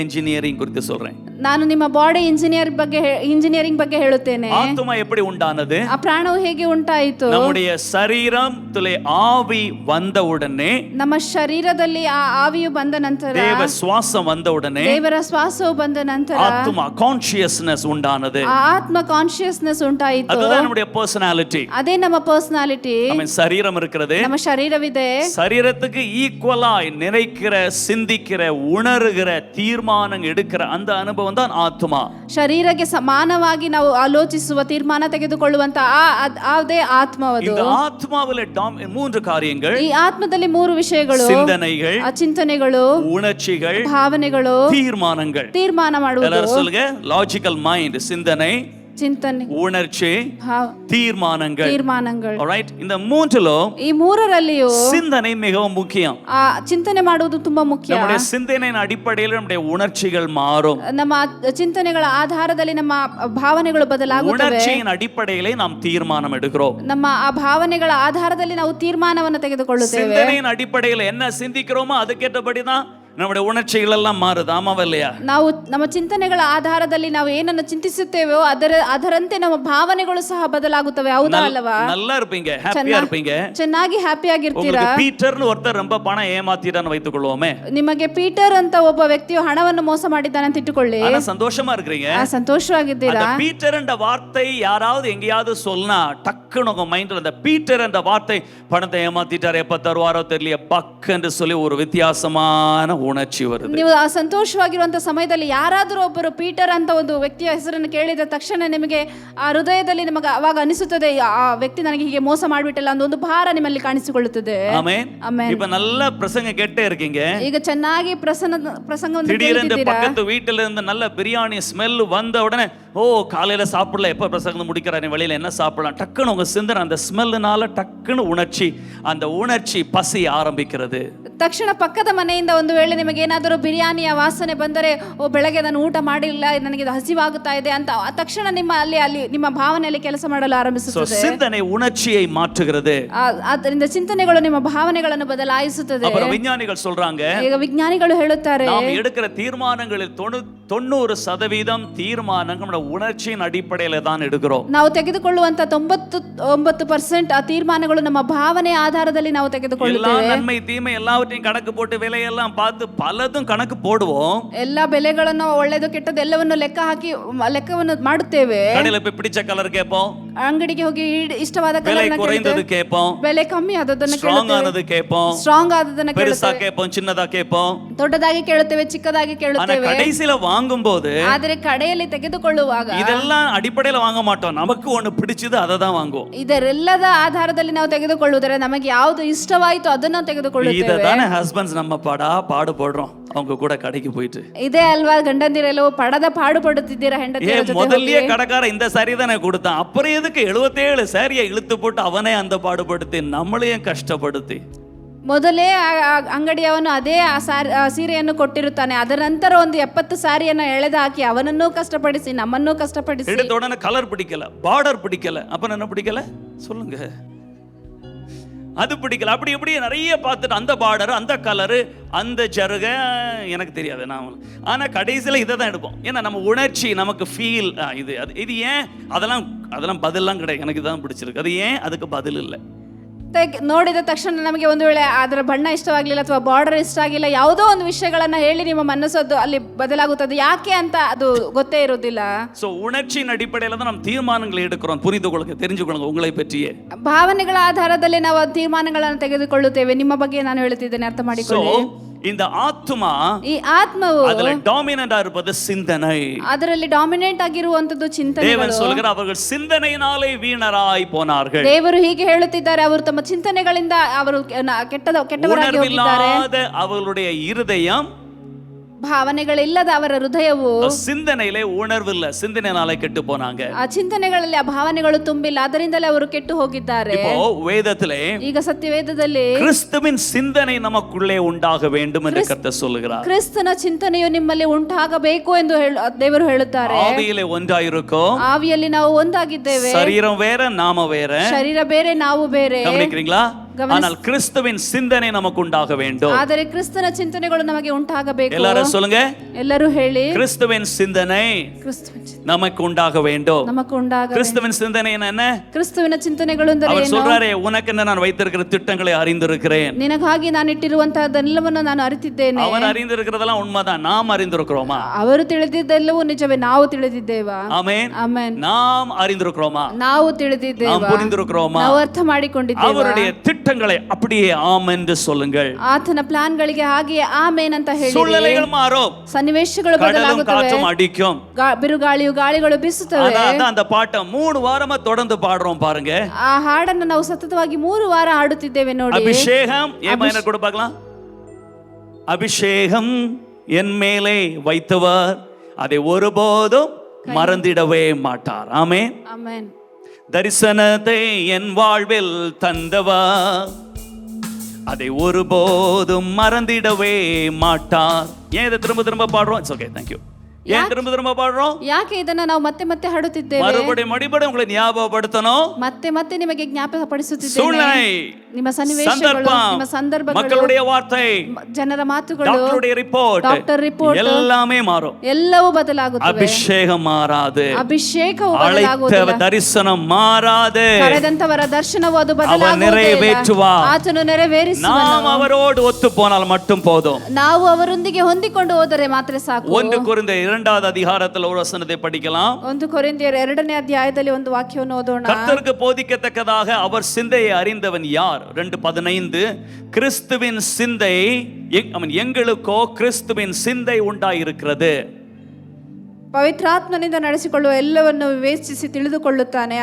இன்ஜினியரிங் குறித்து சொல்றேன்.
ನಾನು ನಿಮ್ಮ ಬಾಡಿ ಇಂಜಿನಿಯರಿಂಗ್ ಬಗ್ಗೆ ಹೇಳುತ್ತೇನೆ.
ஆத்மா எப்படி உண்டானது?
ಆ ಪ್ರಾಣವು ಹೇಗೆ ಉಂಟಾಯಿತು?
நம்முடைய சரீரத்திலே ஆவி வந்த உடனே,
ನಮ್ಮ ಶರೀರದಲ್ಲಿ ಆ ಆವಿಯು ಬಂದ ನಂತರ,
தேவ சுவாசம் வந்த உடனே,
ದೇವರ ಶ್ವಾಸವು ಬಂದ ನಂತರ
ஆத்மா கான்ஷியஸ்னஸ் உண்டானது.
ಆ ಆತ್ಮ ಕಾನ್ಶಿಯಸ್ನೆಸ್ ಉಂಟಾಯಿತು.
அதுதான் நம்முடைய பர்சனாலிட்டி.
ಅದೇ ನಮ್ಮ ಪರ್ಸನಾಲಿಟಿ.
நம்ம சரீரம் இருக்கிறது,
ನಮ್ಮ ಶರೀರವಿದೆ.
சரீரத்துக்கு ஈக்குவலாய் நினைக்கிற, சிந்திக்கிற, உணர்கிற, தீர்மானம் எடுக்கிற அந்த அனுபவம் தான் ஆத்மா.
ಶರೀರಕ್ಕೆ ಸಮಾನವಾಗಿ ನಾವು ಆಲೋಚಿಸುವ ತೀರ್ಮಾನ ತೆಗೆದುಕೊಳ್ಳುವಂತ ಅದೇ ಆತ್ಮವದು.
இந்த ஆத்மாவிலே 3 காரியங்கள்.
ಈ ಆತ್ಮದಲ್ಲಿ 3 ವಿಷಯಗಳು:
சிந்தனைகள்,
ಚಿಂತನೆಗಳು,
உணர்ச்சிகள்,
ಭಾವನೆಗಳು,
தீர்மானங்கள்.
ತೀರ್ಮಾನ ಮಾಡುವುದು.
எல்லாரும் சொல்லுங்க, லாஜிக்கல் மைண்ட், சிந்தனை,
ಚಿಂತನೆ,
உணர்ச்சி, தீர்மானங்கள். Alright, இந்த மூன்றிலோ
ಈ ಮೂರರಲ್ಲಿಯೂ
சிந்தனை மிகவும் முக்கியம்.
ಆ ಚಿಂತನೆ ಮಾಡುವುದು ತುಂಬಾ ಮುಖ್ಯ.
நம்முடைய சிந்தனையின் அடிப்படையில் நம்முடைய உணர்ச்சிகள் மாறும்.
ನಮ್ಮ ಚಿಂತನೆಗಳ ಆಧಾರದಲ್ಲಿ ನಮ್ಮ ಭಾವನೆಗಳು ಬದಲಾಗುತ್ತವೆ.
உணர்ச்சியின் அடிப்படையிலே நாம் தீர்மானம் எடுக்கிறோம்.
ನಮ್ಮ ಆ ಭಾವನೆಗಳ ಆಧಾರದಲ್ಲಿ ನಾವು ತೀರ್ಮಾನವನ್ನು ತೆಗೆದುಕೊಳ್ಳುತ್ತೇವೆ.
சிந்தனையின் அடிப்படையில் என்ன சிந்திக்கிறோமோ அதுக்கேற்றபடி தான் நம்முடைய உணர்ச்சிகள் எல்லாம் மாறுது. ஆமாவா இல்லையா?
ನಾವು ನಮ್ಮ ಚಿಂತನೆಗಳ ಆಧಾರದಲ್ಲಿ ನಾವು ಏನನ್ನು ಚಿಂತಿಸುತ್ತೇವೋ ಅದರಂತೆ ನಮ್ಮ ಭಾವನೆಗಳು ಸಹ ಬದಲಾಗುತ್ತವೆ. ಹೌದಾ ಅಲ್ಲವಾ?
நல்லா இருப்பீங்க, ஹாப்பியா இருப்பீங்க,
ಚೆನ್ನಾಗಿ ಹ್ಯಾಪಿ ಆಗಿರ್ತೀರಾ.
உங்களுக்கு பீட்டர்னு ஒருத்தர் ரொம்ப பணம் ஏமாத்திட்டான்னு வைத்துக்கொள்வோமே.
ನಿಮಗೆ ಪೀಟರ್ ಅಂತ ಒಬ್ಬ ವ್ಯಕ್ತಿಯು ಹಣವನ್ನು ಮೋಸ ಮಾಡಿದ್ದಾನೆ ಅಂತ ಇಟ್ಟುಕೊಳ್ಳಿ.
ஆனா சந்தோஷமா இருக்கீங்க,
ಸಂತೋಷವಾಗಿದ್ದೀರಾ.
அந்த பீட்டர் என்ற வார்த்தை யாராவது எங்கேயாவது சொன்னா டக்குன்னு உங்க மைண்ட்ல அந்த பீட்டர் என்ற வார்த்தை பணத்தை ஏமாத்திட்டாரு, எப்ப தருவாரோ தெரியல, பக் என்று சொல்லி ஒரு வித்தியாசமான ಉಣರ್ಚಿ வருது.
ನೀವು ಆ ಸಂತೋಷವಾಗಿರುವಂತ ಸಮಯದಲ್ಲಿ ಯಾರಾದರೂ ಒಬ್ಬರು ಪೀಟರ್ ಅಂತ ಒಂದು ವ್ಯಕ್ತಿಯ ಹೆಸರನ್ನು ಕೇಳಿದ ತಕ್ಷಣ ನಿಮಗೆ ಆ ಹೃದಯದಲ್ಲಿ ನಿಮಗೆ ಅವಾಗ ಅನಿಸುತ್ತದೆ, ಆ ವ್ಯಕ್ತಿ ನನಗೆ ಹೀಗೆ ಮೋಸ ಮಾಡಿಬಿಟ್ಟಲ್ಲ ಅಂತ ಒಂದು ಭಾರ ನಿಮ್ಮಲ್ಲಿ ಕಾಣಿಸಿಕೊಳ್ಳುತ್ತದೆ.
ಆಮೆನ್.
ಆಮೆನ್.
இப்ப நல்ல பிரசங்க கேட்டே இருக்கீங்க.
ಈಗ ಚೆನ್ನಾಗಿ ಪ್ರಸಂಗವನ್ನು
திடீரென்று பக்கத்து வீட்டில இருந்து நல்ல பிரியாணி ஸ்மெல் வந்த உடனே, ஓ காலையில சாப்பிடல, எப்ப பிரசங்கம் முடிக்கிறானே வெளியில என்ன சாப்பிடலாம், டக்குன்னு உங்க சிந்தனை அந்த ஸ்மெல்னால டக்குன்னு உணர்ச்சி, அந்த உணர்ச்சி பசி ஆரம்பிக்கிறது.
ತಕ್ಷಣ ಪಕ್ಕದ ಮನೆಯಿಂದ ಒಂದು ವೇಳೆ ನಿಮಗೆ ಏನಾದರೂ ಬಿರಿಯಾನಿಯ ವಾಸನೆ ಬಂದರೆ, ಓ ಬೆಳಗ್ಗೆ ನಾನು ಊಟ ಮಾಡಿಲ್ಲ, ನನಗೆ ಇದು ಹಸಿವಾಗುತ್ತಾ ಇದೆ ಅಂತ ತಕ್ಷಣ ನಿಮ್ಮ ಅಲ್ಲಿ ನಿಮ್ಮ ಭಾವನೆಯಲ್ಲಿ ಕೆಲಸ ಮಾಡಲು ಆರಂಭಿಸುತ್ತದೆ.
சிந்தனை உணர்ச்சியை மாற்றுகிறது.
ಆದ್ದರಿಂದ ಚಿಂತನೆಗಳು ನಿಮ್ಮ ಭಾವನೆಗಳನ್ನು ಬದಲಾಯಿಸುತ್ತದೆ.
அப்புறம் விஞ்ஞானிகள் சொல்றாங்க,
ಈಗ ವಿಜ್ಞಾನಿಗಳು ಹೇಳುತ್ತಾರೆ,
நாம் எடுக்கிற தீர்மானங்களில் 90% தீர்மானங்கள் நம்ம உணர்ச்சியின் அடிப்படையில தான் எடுக்கிறோம்.
ನಾವು ತೆಗೆದುಕೊಳ್ಳುವಂತ 99% ಆ ತೀರ್ಮಾನಗಳು ನಮ್ಮ ಭಾವನೆ ಆಧಾರದಲ್ಲಿ ನಾವು ತೆಗೆದುಕೊಳ್ಳುತ್ತೇವೆ.
எல்லா நன்மை தீமை எல்லாவற்றையும் கணக்கு போட்டு விலையெல்லாம் பார்த்து பலதும் கணக்கு போடுவோம்.
எல்லா ಬೆಲೆಗಳನ್ನು ಒಳ್ಳೆದು ಕೆಟ್ಟದ್ದು ಎಲ್ಲವನ್ನು ಲೆಕ್ಕವನ್ನು ಮಾಡುತ್ತೇವೆ.
கடையில போய் பிடிச்ச கலர் கேட்போம்,
ಅಂಗಡಿಗೆ ಹೋಗಿ ಇಷ್ಟವಾದ ಕಲರ್
குறைந்தது கேட்போம்,
ಬೆಲೆ ಕಮ್ಮಿ ಆದದನ್ನು
ಸ್ಟ್ರಾಂಗ್ ಆದದ್ದು ಕೇಳ್ಪோம்,
ಸ್ಟ್ರಾಂಗ್ ಆದದನ್ನು
பெருசா கேட்போம், சின்னதா கேட்போம்,
ದೊಡ್ಡದಾಗಿ ಕೇಳುತ್ತೇವೆ, ಚಿಕ್ಕದಾಗಿ ಕೇಳುತ್ತೇವೆ.
கடைசில வாங்கும்போது,
ಆದರೆ ಕಡೆಯಲ್ಲಿ ತೆಗೆದುಕೊಳ್ಳುವಾಗ
இதெல்லாம் அடிப்படையில வாங்க மாட்டோம், நமக்கு ஒன்னு பிடிச்சது அதை தான் வாங்குவோம்.
ಇದರೆಲ್ಲದ ಆಧಾರದಲ್ಲಿ ನಾವು ತೆಗೆದುಕೊಳ್ಳುವುದರೆ ನಮಗೆ ಯಾವುದು ಇಷ್ಟವಾಯಿತು ಅದನ್ನು ತೆಗೆದುಕೊಳ್ಳುತ್ತೇವೆ.
ಇದದಾನೆ ಹಸ್ಬೆಂಡ್ಸ್ ನಮ್ಮ ಪಾಡು ಪಡ್றோம் அவங்க கூட கடைக்கு போயிட்டு.
ಇದೇ ಅಲ್ವಾ ಗಂಡಂದಿರೆಲ್ಲವೂ ಪಡದ ಪಾಡು ಪಡುತ್ತಿದ್ದೀರಾ ಹೆಂಡತಿಯರ ಜೊತೆ?
ಮೊದಲಿಗೆ ಕಡಗಾರ இந்த ಸಾರಿ தானே கொடுத்தான், அப்புறம் எதுக்கு 77 சாரியை இழுத்து போட்டு ಅವನೇ அந்த பாடுபடுத்தி நம்மளையும் ಕಷ್ಟಪಡುತ್ತಿ.
ಮೊದಲೇ ಅಂಗಡಿಯವನು ಅದೇ ಸೀರೆಯನ್ನು ಕೊಟ್ಟಿರುತ್ತಾನೆ, ಅದರ ನಂತರ ಒಂದು 70 ಸಾರಿಯನ್ನು ಎಳೆದು ಹಾಕಿ ಅವನನ್ನೂ ಕಷ್ಟಪಡಿಸಿ ನಮ್ಮನ್ನೂ ಕಷ್ಟಪಡಿಸಿ.
எடுத்த உடனே கலர் பிடிக்கல, பார்டர் பிடிக்கல, அப்ப என்ன பிடிக்கல சொல்லுங்க, அது பிடிக்கல, அப்படி இப்படி நிறைய பார்த்துட்டு அந்த பார்டர், அந்த கலரு, அந்த ஜருக எனக்கு தெரியாது நான், ஆனா கடைசியில் இதை தான் எடுப்போம். ஏன்னா நம்ம உணர்ச்சி நமக்கு ஃபீல், இது ஏன், அதெல்லாம் பதிலாம் கிடையாது, எனக்கு தான் பிடிச்சிருக்கு, அது ஏன், அதுக்கு பதில் இல்லை.
ನೋಡಿದ ತಕ್ಷಣ ನಮಗೆ ಒಂದು ವೇಳೆ ಅದರ ಬಣ್ಣ ಇಷ್ಟವಾಗಲಿಲ್ಲ ಅಥವಾ ಬಾರ್ಡರ್ ಇಷ್ಟ ಆಗಿಲ್ಲ, ಯಾವುದೋ ಒಂದು ವಿಷಯಗಳನ್ನ ಹೇಳಿ ನಿಮ್ಮ ಮನಸ್ಸು ಅಲ್ಲಿ ಬದಲಾಗುತ್ತದೆ, ಯಾಕೆ ಅಂತ ಅದು ಗೊತ್ತೇ ಇರೋದಿಲ್ಲ.
சோ உணர்ச்சியின் அடிப்படையில தான் நாம் தீர்மானங்களை எடுக்கிறோம். புரிந்துகொள்ளுங்க, தெரிஞ்சுக்கொள்ளுங்க உங்களை பற்றியே.
ಭಾವನೆಗಳ ಆಧಾರದಲ್ಲಿ ನಾವು ತೀರ್ಮಾನಗಳನ್ನು ತೆಗೆದುಕೊಳ್ಳುತ್ತೇವೆ. ನಿಮ್ಮ ಬಗ್ಗೆ ನಾನು ಹೇಳುತ್ತಿದ್ದೇನೆ, ಅರ್ಥ ಮಾಡಿಕೊಳ್ಳಿ.
இந்த ஆத்மா,
ಈ ಆತ್ಮವು
ಅದರ ಡಾಮಿನೆಂಟ್ ಆಗಿರುವುದು சிந்தனை,
ಅದರಲ್ಲಿ ಡಾಮಿನೆಂಟ್ ಆಗಿರುವಂತದ್ದು ಚಿಂತನೆಗಳು.
தேவன் சொல்கிறார், அவர்கள் சிந்தனையினாலே வீணராய் போனார்கள்.
ದೇವರು ಹೀಗೆ ಹೇಳುತ್ತಿದ್ದಾರೆ, ಅವರು ತಮ್ಮ ಚಿಂತನೆಗಳಿಂದ ಅವರು ಕೆಟ್ಟವರಾಗಿ ಹೋಗಿದ್ದಾರೆ.
அவர்களுடைய இருதயம்,
ಭಾವನೆಗಳಿಲ್ಲದ ಅವರ ಹೃದಯವು,
சிந்தனையிலே உணர்வில்லை, சிந்தனையினாலே ಕೆಟ್ಟು போனாங்க.
ಆ ಚಿಂತನೆಗಳಲ್ಲಿ ಆ ಭಾವನೆಗಳು ತುಂಬಿಲ್ಲ, ಅದರಿಂದಲೇ ಅವರು ಕೆಟ್ಟು ಹೋಗಿದ್ದಾರೆ.
இப்போ வேதத்திலே,
ಈಗ ಸತ್ಯವೇದದಲ್ಲಿ
கிறிஸ்துவின் சிந்தனை நமக்குள்ளே உண்டாக வேண்டும் என்று கர்த்தர் சொல்லுகிறார்.
ಕ್ರಿಸ್ತನ ಚಿಂತನೆಯು ನಿಮ್ಮಲ್ಲಿ ಉಂಟಾಗಬೇಕು ಎಂದು ದೇವರು ಹೇಳುತ್ತಾರೆ.
ஆவியிலே ஒன்றாயிருக்கோம்,
ಆವಿಯಲ್ಲಿ ನಾವು ಒಂದಾಗಿದ್ದೇವೆ.
சரீரம் வேற, நாம வேற,
ಶರೀರ ಬೇರೆ ನಾವು ಬೇರೆ.
கவனிக்கிறீங்களா? ஆனால் கிறிஸ்துவின் சிந்தனை நமக்கு உண்டாக வேண்டும்.
ಆದರೆ ಕ್ರಿಸ್ತನ ಚಿಂತನೆಗಳು ನಮಗೆ ಉಂಟಾಗಬೇಕು.
எல்லாரும் சொல்லுங்க,
ಎಲ್ಲರೂ ಹೇಳಿ,
கிறிஸ்துவின் சிந்தனை நமக்கு உண்டாக வேண்டும்.
நமக்கு உண்டாக.
கிறிஸ்துவின் சிந்தனை என்ன?
ಕ್ರಿಸ್ತುವಿನ ಚಿಂತನೆಗಳು ಅಂದರೆ
அவர் சொல்றாரே, உனக்கு நான் வைத்திருக்கிற திட்டங்களை அறிந்திருக்கிறேன்,
ನಿನಗಾಗಿ ನಾನು ಇಟ್ಟಿರುವಂತಹದೆಲ್ಲವನ್ನು ನಾನು ಅರಿತಿದ್ದೇನೆ.
அவன் அறிந்திருக்கிறதெல்லாம் உண்மைதான், நாம் அறிந்திருக்கிறோமா?
ಅವರು ತಿಳಿದಿದ್ದೆಲ್ಲವೂ ನಿಜವೇ, ನಾವು ತಿಳಿದಿದ್ದೇವಾ?
ಆಮೆನ್.
ಆಮೆನ್.
நாம் அறிந்திருக்கிறோமா?
ನಾವು ತಿಳಿದಿದ್ದೇವೆ,
நாம் புரிந்திருக்கிறோமா?
ನಾವು ಅರ್ಥ ಮಾಡಿಕೊಂಡಿದ್ದೇವೆ.
அவருடைய திட்டங்கள் திட்டங்களை அப்படியே ஆமென் என்று சொல்லுங்கள்.
ಆತನ ಪ್ಲಾನ್ಗಳಿಗೆ ಹಾಗೆಯೇ ಆಮೇನ್ ಅಂತ ಹೇಳಿ.
சூழ்நிலைகள் மாறும்,
ಸನ್ನಿವೇಶಗಳು
கடலும்
ಬದಲಾಗುತ್ತವೆ,
காற்றும் அடிக்கும்.
ಬಿರುಗಾಳಿಯು ಗಾಳಿಗಳು ಬೀಸುತ್ತವೆ.
அதான் அந்த பாட்டை 3 வாரமா தொடர்ந்து பாடுறோம் பாருங்க.
ಆ ಹಾಡನ್ನು ನಾವು ಸತತವಾಗಿ 3 ವಾರ ಹಾಡುತ್ತಿದ್ದೇವೆ ನೋಡಿ.
அபிஷேகம் ஏமாயின கூட பார்க்கலாம். அபிஷேகம் என் மேலே வைத்தவர் அதை ஒருபோதும் மறந்திடவே மாட்டார். ஆமென்.
ಆಮೆನ್.
தரிசனத்தை என் வாழ்வில் தந்தவர் அதை ஒருபோதும் மறந்திடவே மாட்டார். ஏன் இதை திரும்ப திரும்ப பாடுறோம்? It's okay, thank you. ஏன் திரும்ப திரும்ப பாடுறோம்?
ಯಾಕೆ ಇದನ್ನ ನಾವು ಮತ್ತೆ ಮತ್ತೆ ಹಾಡುತ್ತಿದ್ದೇವೆ?
மறுபடியும் உங்களை ஞாபகப்படுத்தணும்.
ಮತ್ತೆ ಮತ್ತೆ ನಿಮಗೆ ಜ್ಞಾಪಕಪಡಿಸುತ್ತಿದ್ದೇನೆ.
சூழ்நிலை,
ನಿಮ್ಮ ಸನ್ನಿವೇಶಗಳು, ನಿಮ್ಮ ಸಂದರ್ಭಗಳು,
மக்களுடைய வார்த்தை,
ಜನರ ಮಾತುಗಳು,
டாக்டருடைய ரிப்போர்ட்,
ಡಾಕ್ಟರ್ ರಿಪೋರ್ಟ್
எல்லாமே மாறும்.
ಎಲ್ಲವೂ ಬದಲಾಗುತ್ತವೆ.
அபிஷேகம் மாறாது,
ಅಭಿಷೇಕವು
அழைத்தவர்
ಬದಲಾಗುವುದಿಲ್ಲ,
தரிசனம் மாறாது,
ಕರೆದಂತವರ ದರ್ಶನವು ಅದು
அவர்
ಬದಲಾಗುವುದಿಲ್ಲ.
நிறைவேற்றுவார்.
ಆತನು ನೆರವೇರಿಸುವನು.
நாம் அவரோடு ஒத்து போனால் மட்டும் போதும்.
ನಾವು ಅವರೊಂದಿಗೆ ಹೊಂದಿಕೊಂಡು ಹೋದರೆ ಮಾತ್ರ ಸಾಕು.
1 கொரிந்தியர் 2வது அதிகாரத்தில் ஒரு வசனத்தை படிக்கலாம்.
1 ಕೊರಿಂಥಿಯರ 2ನೇ ಅಧ್ಯಾಯದಲ್ಲಿ ಒಂದು ವಾಕ್ಯವನ್ನು ಓದೋಣ.
கர்த்தருக்கு போதிக்கத்தக்கதாக அவர் சிந்தையை அறிந்தவன் யார்? 2:15 கிறிஸ்துவின் சிந்தை எங்களுக்கோ கிறிஸ்துவின் சிந்தை உண்டாயிருக்கிறது.
ಪವಿತ್ರಾತ್ಮನಿಂದ ನಡೆಸಿಕೊಳ್ಳುವ ಎಲ್ಲವನ್ನು ವಿವೇಚಿಸಿ ತಿಳಿದುಕೊಳ್ಳುತ್ತಾನೆ,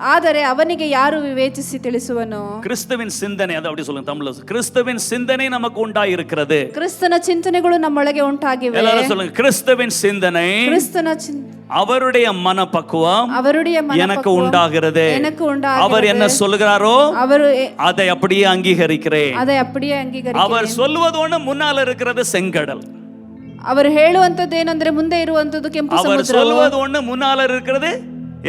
ಆದರೆ ಅವನಿಗೆ ಯಾರು ವಿವೇಚಿಸಿ ತಿಳಿಸುವನು?
கிறிஸ்துவின் சிந்தனை, அது அப்படி சொல்லுங்க தமிழ்ல. கிறிஸ்துவின் சிந்தனை நமக்கு உண்டாயிருக்கிறது.
ಕ್ರಿಸ್ತನ ಚಿಂತನೆಗಳು ನಮ್ಮೊಳಗೆ ಉಂಟಾಗಿವೆ.
எல்லாரும் சொல்லுங்க, கிறிஸ்துவின் சிந்தனை,
ಕ್ರಿಸ್ತನ
அவருடைய மனப்பக்குவம்
அவருடைய
எனக்கு உண்டாகிறது.
எனக்கு உண்டாகிறது.
அவர் என்ன சொல்கிறாரோ
ಅವರು
அதை அப்படியே அங்கீகரிக்கிறேன்.
அதை அப்படியே ಅಂಗೀಕರಿಸುತ್ತೇನೆ.
அவர் சொல்வது ஒண்ணு, முன்னால இருக்கிறது செங்கடல்.
ಅವರು ಹೇಳುವಂತದ್ದು ಏನಂದ್ರೆ ಮುಂದೆ ಇರುವಂತದ್ದು ಕೆಂಪು ಸಮುದ್ರ.
அவர் சொல்வது ஒண்ணு, முன்னால இருக்கிறது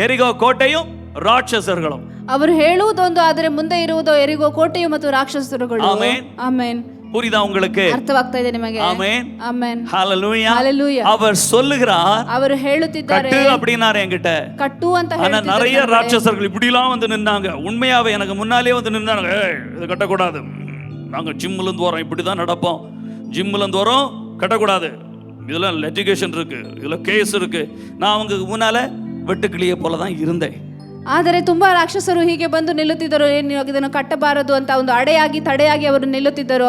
எரிகோ கோட்டையும் ராட்சசர்களும்.
ಅವರು ಹೇಳುವುದೊಂದು, ಆದರೆ ಮುಂದೆ ಇರುವುದು ಎರಿಗೋ ಕೋಟೆಯು ಮತ್ತು ರಾಕ್ಷಸರುಗಳು.
ಆಮೆನ್.
ಆಮೆನ್.
புரியுதா உங்களுக்கு?
ಅರ್ಥವಾಗ್ತಾ ಇದೆ ನಿಮಗೆ?
ஆமென்.
ಆಮೆನ್.
ஹalleluya.
ஹalleluya.
அவர் சொல்லுகிறார்,
ಅವರು ಹೇಳುತ್ತಿದ್ದಾರೆ,
கட்டு அப்படினாரு என்கிட்ட.
ಕಟ್ಟು ಅಂತ
ஆனா
ಹೇಳ್ತಿದ್ದಾರೆ.
நிறைய ராட்சசர்கள் இப்படிலாம் வந்து நின்னாங்க. உண்மையாவே எனக்கு முன்னாலே வந்து நின்னாங்க. இது கட்டக்கூடாது, நாங்க ஜிம்ல இருந்து வரோம், இப்படிதான் நடப்போம், ஜிம்ல இருந்து வரோம், கட்டக்கூடாது, இதெல்லாம் லிட்டிகேஷன் இருக்கு, இதுல கேஸ் இருக்கு. நான் அவங்க முன்னால வெட்டுக்கிளியே போல தான் இருந்தேன்.
ಆದರೆ ತುಂಬಾ ರಾಕ್ಷಸರು ಹೀಗೆ ಬಂದು ನಿಲ್ಲುತ್ತಿದ್ದರು, ಇದನ್ನು ಕಟ್ಟಬಾರದು ಅಂತ ಒಂದು ತಡೆಯಾಗಿ ಅವರು ನಿಲ್ಲುತ್ತಿದ್ದರು.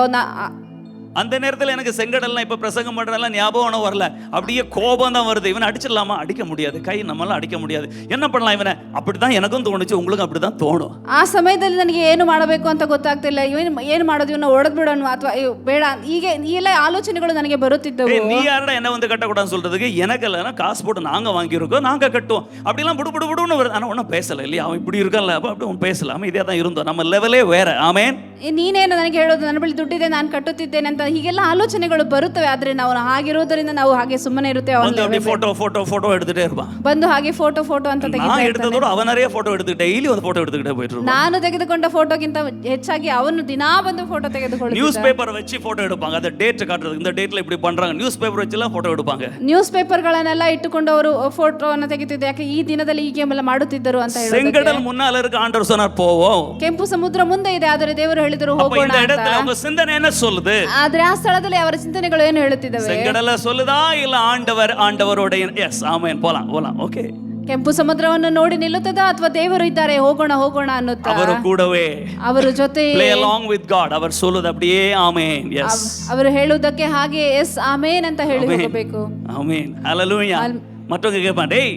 அந்த நேரத்தில் எனக்கு செங்கடல்லாம் இப்ப பிரசங்கம் பண்றதெல்லாம் ஞாபகம் வரல. அப்படியே கோபம் தான் வருது. இவனை அடிச்சிடலாமா? அடிக்க முடியாது, கை நம்மளால அடிக்க முடியாது, என்ன பண்ணலாம் இவனை? அப்படிதான் எனக்கும் தோணுச்சு, உங்களுக்கும் அப்படிதான் தோணும்.
ಆ ಸಮಯದಲ್ಲಿ ನನಗೆ ಏನು ಮಾಡಬೇಕು ಅಂತ ಗೊತ್ತಾಗ್ತಿಲ್ಲ. ಏನು ಮಾಡೋದು, ಇವನ್ನ ಹೊಡೆದ್ ಬಿಡೋಣ ಅಥವಾ ಬೇಡ, ಹೀಗೆ ಎಲ್ಲ ಆಲೋಚನೆಗಳು ನನಗೆ ಬರುತ್ತಿದ್ದವು.
நீ யாரடா என்ன வந்து கட்டக்கூடாதுன்னு சொல்றதுக்கு? எனக்கு இல்லைன்னா காசு போட்டு நாங்க வாங்கியிருக்கோம், நாங்க கட்டுவோம், அப்படிலாம் புடு புடு புடுன்னு வருது. ஆனா ஒன்றும் பேசல இல்லையா? அவன் இப்படி இருக்கான்ல, அப்ப அப்படி ஒன்றும் பேசலாம, இதே தான் இருந்தோம், நம்ம லெவலே வேற. ஆமென்.
ನೀನೇನು ನನಗೆ ಹೇಳೋದು, ನನ್ನ ಬಳಿ ದುಡ್ಡಿದೆ, ನಾನು ಕಟ್ಟುತ್ತಿದ್ದೇನೆ ಅಂತ ಹೀಗೆಲ್ಲ ಆಲೋಚನೆಗಳು ಬರುತ್ತವೆ. ಆದ್ರೆ ನಾವು ಹಾಗಿರೋದ್ರಿಂದ ನಾವು ಹಾಗೆ ಸುಮ್ಮನೆ ಇರುತ್ತೇವೆ.
போட்டோ எடுத்துட்டே இருப்பான்,
ಬಂದು ಹಾಗೆ ಫೋಟೋ ಅಂತ
நான் எடுத்ததோட அவன் நிறைய போட்டோ எடுத்து டெய்லி ಒಂದು போட்டோ எடுத்துக்கிட்டே போயிட்டு இருப்பான்.
ನಾನು ತೆಗೆದುಕೊಂಡ ಫೋಟೋಗಿಂತ ಹೆಚ್ಚಾಗಿ ಅವನು ದಿನಾ ಬಂದು ಫೋಟೋ ತೆಗೆದುಕೊಳ್ಳುತ್ತಿದ್ದ.
நியூஸ் பேப்பர் வச்சு போட்டோ எடுப்பாங்க, அந்த டேட் காட்டுறதுக்கு. இந்த டேட்ல இப்படி பண்றாங்க, நியூஸ் பேப்பர் வச்சுலாம் போட்டோ எடுப்பாங்க.
ನ್ಯೂಸ್ ಪೇಪರ್ಗಳನ್ನೆಲ್ಲ ಇಟ್ಟುಕೊಂಡು ಅವರು ಫೋಟೋವನ್ನು ತೆಗೆತಿದ್ದ, ಯಾಕೆ ಈ ದಿನದಲ್ಲಿ ಹೀಗೆ ಎಲ್ಲ ಮಾಡುತ್ತಿದ್ದರು ಅಂತ ಹೇಳಿ.
செங்கடல் முன்னால இருக்கு, ஆண்டவர் சொன்னார் போவோம்.
ಕೆಂಪು ಸಮುದ್ರ ಮುಂದೆ ಇದೆ, ಆದರೆ ದೇವರು ಹೇಳಿದರು ಹೋಗೋಣ
இந்த
ಅಂತ.
இடத்துல உங்க சிந்தனை என்ன சொல்லுது?
ಆದ್ರೆ ಆ ಸ್ಥಳದಲ್ಲಿ ಅವರ ಚಿಂತನೆಗಳು ಏನು ಹೇಳುತ್ತಿದ್ದವೆ?
செங்கடல சொல்லுதா இல்ல ஆண்டவரோட? எஸ், ஆமென், போலாம் ஓகே.
ಕೆಂಪು ಸಮುದ್ರವನ್ನು ನೋಡಿ ನಿಲ್ಲುತ್ತದಾ ಅಥವಾ ದೇವರು ಇದ್ದಾರೆ ಹೋಗೋಣ ಅನ್ನುತ್ತಾ?
ಅವರು ಕೂಡವೇ,
ಅವರ ಜೊತೆ
play along with God. அவர் சொல்லுது அப்படியே ஆமென். எஸ்,
ಅವರು ಹೇಳುವುದಕ್ಕೆ ಹಾಗೆ ಎಸ್ ಆಮೇನ್ ಅಂತ ಹೇಳಿ ಹೋಗಬೇಕು.
ஆமென், ஹalleluya. மற்றவங்க கேட்பாங்க, டேய்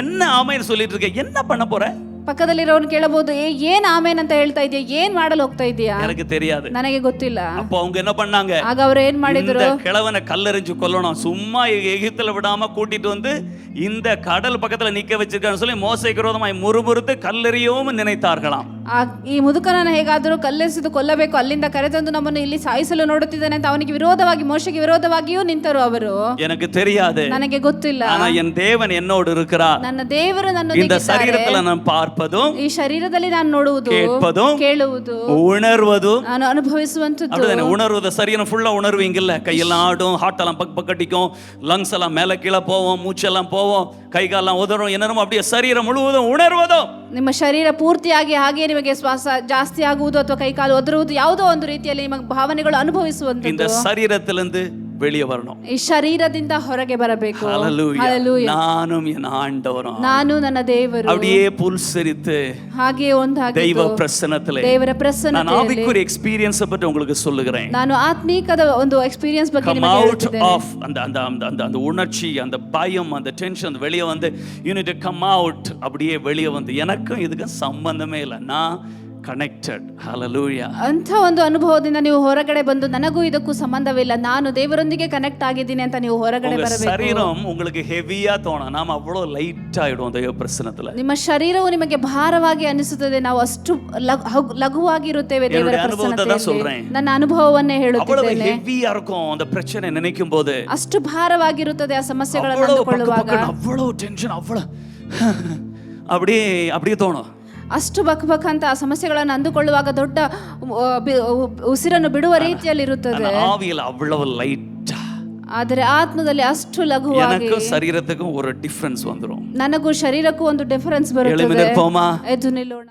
என்ன ஆமென் சொல்லிட்டு இருக்க, என்ன பண்ண போற?
ಪಕ್ಕದಲ್ಲಿರೋರು ಕೇಳಬಹುದು, ಏನ್ ಆಮೇನ್ ಅಂತ ಹೇಳ್ತಾ ಇದೀಯ, ಏನ್ ಮಾಡಲು ಹೋಗ್ತಾ ಇದೀಯಾ?
எனக்கு தெரியாது,
ನನಗೆ ಗೊತ್ತಿಲ್ಲ.
அப்ப அவங்க என்ன பண்ணாங்க?
ಆಗ ಅವರು ಏನ್ ಮಾಡಿದ್ರು?
இந்த கிழவனை கல்லெறிஞ்சு கொல்லணும், சும்மா எகிப்துல விடாம கூட்டிட்டு வந்து இந்த கடல் பக்கத்துல நிக்க வச்சிருக்கான்னு சொல்லி மோசேக்கு விரோதமாய் முறுமுறுத்து கல்லெறியவும் நினைத்தார்களாம்.
ಈ ಮುದುಕನನ್ನು ಹೇಗಾದರೂ ಕಲ್ಲೆಸೆದು ಕೊಲ್ಲಬೇಕು, ಅಲ್ಲಿಂದ ಕರೆತಂದು ನಮ್ಮನ್ನು ಇಲ್ಲಿ ಸಾಯಿಸಲು ನೋಡುತ್ತಿದ್ದಾನೆ ಅಂತ ಅವನಿಗೆ ವಿರೋಧವಾಗಿ, ಮೋಶೆಗೆ ವಿರೋಧವಾಗಿಯೂ ನಿಂತರು ಅವರು.
எனக்கு தெரியாது,
ನನಗೆ ಗೊತ್ತಿಲ್ಲ.
ஆனா என் தேவன் என்னோடு இருக்கிறார்.
ನನ್ನ ದೇವರು ನನ್ನೊಂದಿಗೆ
இந்த சரீரத்துல நான் பார்ப்பதும்,
ಈ ಶರೀರದಲ್ಲಿ ನಾನು ನೋಡುವುದು, ಕೇಳುವುದು,
உணர்வதும்,
ನಾನು ಅನುಭವಿಸುವಂತದ್ದು.
அப்படிதானே? உணர்வது சரீரம் ஃபுல்லா உணர்வீங்கல்ல, கையெல்லாம் ஆடும், ஹார்ட் எல்லாம் பக் அடிக்கும், லங்ஸ் எல்லாம் மேல கீழே போவோம், மூச்செல்லாம் போவோம், கை காலெல்லாம் உதறும், என்னமோ அப்படியே சரீரம் முழுவதும் உணர்வதும்.
ನಿಮ್ಮ ಶರೀರ ಪೂರ್ತಿಯಾಗಿ ಹಾಗೆ ನಿಮಗೆ ಶ್ವಾಸ ಜಾಸ್ತಿ ಆಗುವುದು ಅಥವಾ ಕೈ ಕಾಲು ಒದರುವುದು, ಯಾವುದೋ ಒಂದು ರೀತಿಯಲ್ಲಿ ನಿಮಗೆ ಭಾವನೆಗಳು ಅನುಭವಿಸುವಂತದ್ದು.
இந்த சரீரத்திலிருந்து வெளியே வரணும்.
ಈ ಶರೀರದಿಂದ ಹೊರಗೆ ಬರಬೇಕು.
Hallelujah.
Hallelujah.
நானும் என் ஆண்டவரும்
ನಾನು ನನ್ನ ದೇವರು
அப்படியே புல்சரித்து
ಹಾಗೆ ಒಂದಾಗಿ
தெய்வ பிரசன்னத்திலே
ದೇವರ
நான்
ಪ್ರಸನ್ನತೆಯಲ್ಲಿ
ஆவிக்குரிய எக்ஸ்பீரியன்ஸ் பற்றி உங்களுக்கு சொல்லுகிறேன்.
ನಾನು ಆತ್ಮೀಕದ ಒಂದು ಎಕ್ಸ್ಪೀರಿಯನ್ಸ್ ಬಗ್ಗೆ
Come
ನಿಮಗೆ
out
ಹೇಳುತ್ತಿದ್ದೇನೆ.
of அந்த உணர்ச்சி, அந்த பயம், அந்த டென்ஷன் வெளியே வந்து you need to come out. அப்படியே வெளியே வந்து எனக்கும் இதுக்கும் சம்பந்தமே இல்லை, நான் connected. Hallelujah.
ಅಂಥ ಒಂದು ಅನುಭವದಿಂದ ನೀವು ಹೊರಗಡೆ ಬಂದು ನನಗೂ ಇದಕ್ಕೂ ಸಂಬಂಧವಿಲ್ಲ, ನಾನು ದೇವರೊಂದಿಗೆ ಕನೆಕ್ಟ್ ಆಗಿದ್ದೀನಿ ಅಂತ ನೀವು ಹೊರಗಡೆ ಬರಬೇಕು.
சரீரம் உங்களுக்கு ஹெவியா தோணும், நாம அவ்வளவு லைட் ஆயிடும் தேவ பிரசன்னத்துல.
ನಿಮ್ಮ ಶರೀರವು ನಿಮಗೆ ಭಾರವಾಗಿ ಅನಿಸುತ್ತದೆ, ನಾವು ಅಷ್ಟು ಲಘುವಾಗಿರುತ್ತೇವೆ ದೇವರ ಪ್ರಸನ್ನತೆಯಲ್ಲಿ. ನನ್ನ ಅನುಭವವನ್ನೇ
அவ்வளவு
ಹೇಳುತ್ತಿದ್ದೇನೆ.
ஹெவியா இருக்கும் அந்த பிரச்சனை நினைக்கும் போது,
ಅಷ್ಟು ಭಾರವಾಗಿರುತ್ತದೆ ಆ ಸಮಸ್ಯೆಗಳನ್ನು ಅಂದುಕೊಳ್ಳುವಾಗ,
அவ்வளவு டென்ஷன், அவ்வளவு அப்படியே அப்படியே தோணும்.
ಅಷ್ಟು ಬಕ್ ಅಂತ ಆ ಸಮಸ್ಯೆಗಳನ್ನು ಅಂದುಕೊಳ್ಳುವಾಗ ದೊಡ್ಡ ಉಸಿರನ್ನು ಬಿಡುವ ರೀತಿಯಲ್ಲಿರುತ್ತದೆ.
ஆவியில் அவ்வளவு லைட்டா,
ಆದರೆ ಆತ್ಮದಲ್ಲಿ ಅಷ್ಟು ಲಘುವಾಗಿ.
எனக்கும் சரீரத்துக்கும் ஒரு டிஃபரன்ஸ் வந்துரும்.
ನನಗೂ ಶರೀರಕ್ಕೂ ಒಂದು ಡಿಫರೆನ್ಸ್ ಬರುತ್ತದೆ.
எழும்பி நிற்போமா?
ಎದ್ದು ನಿಲ್ಲೋಣ.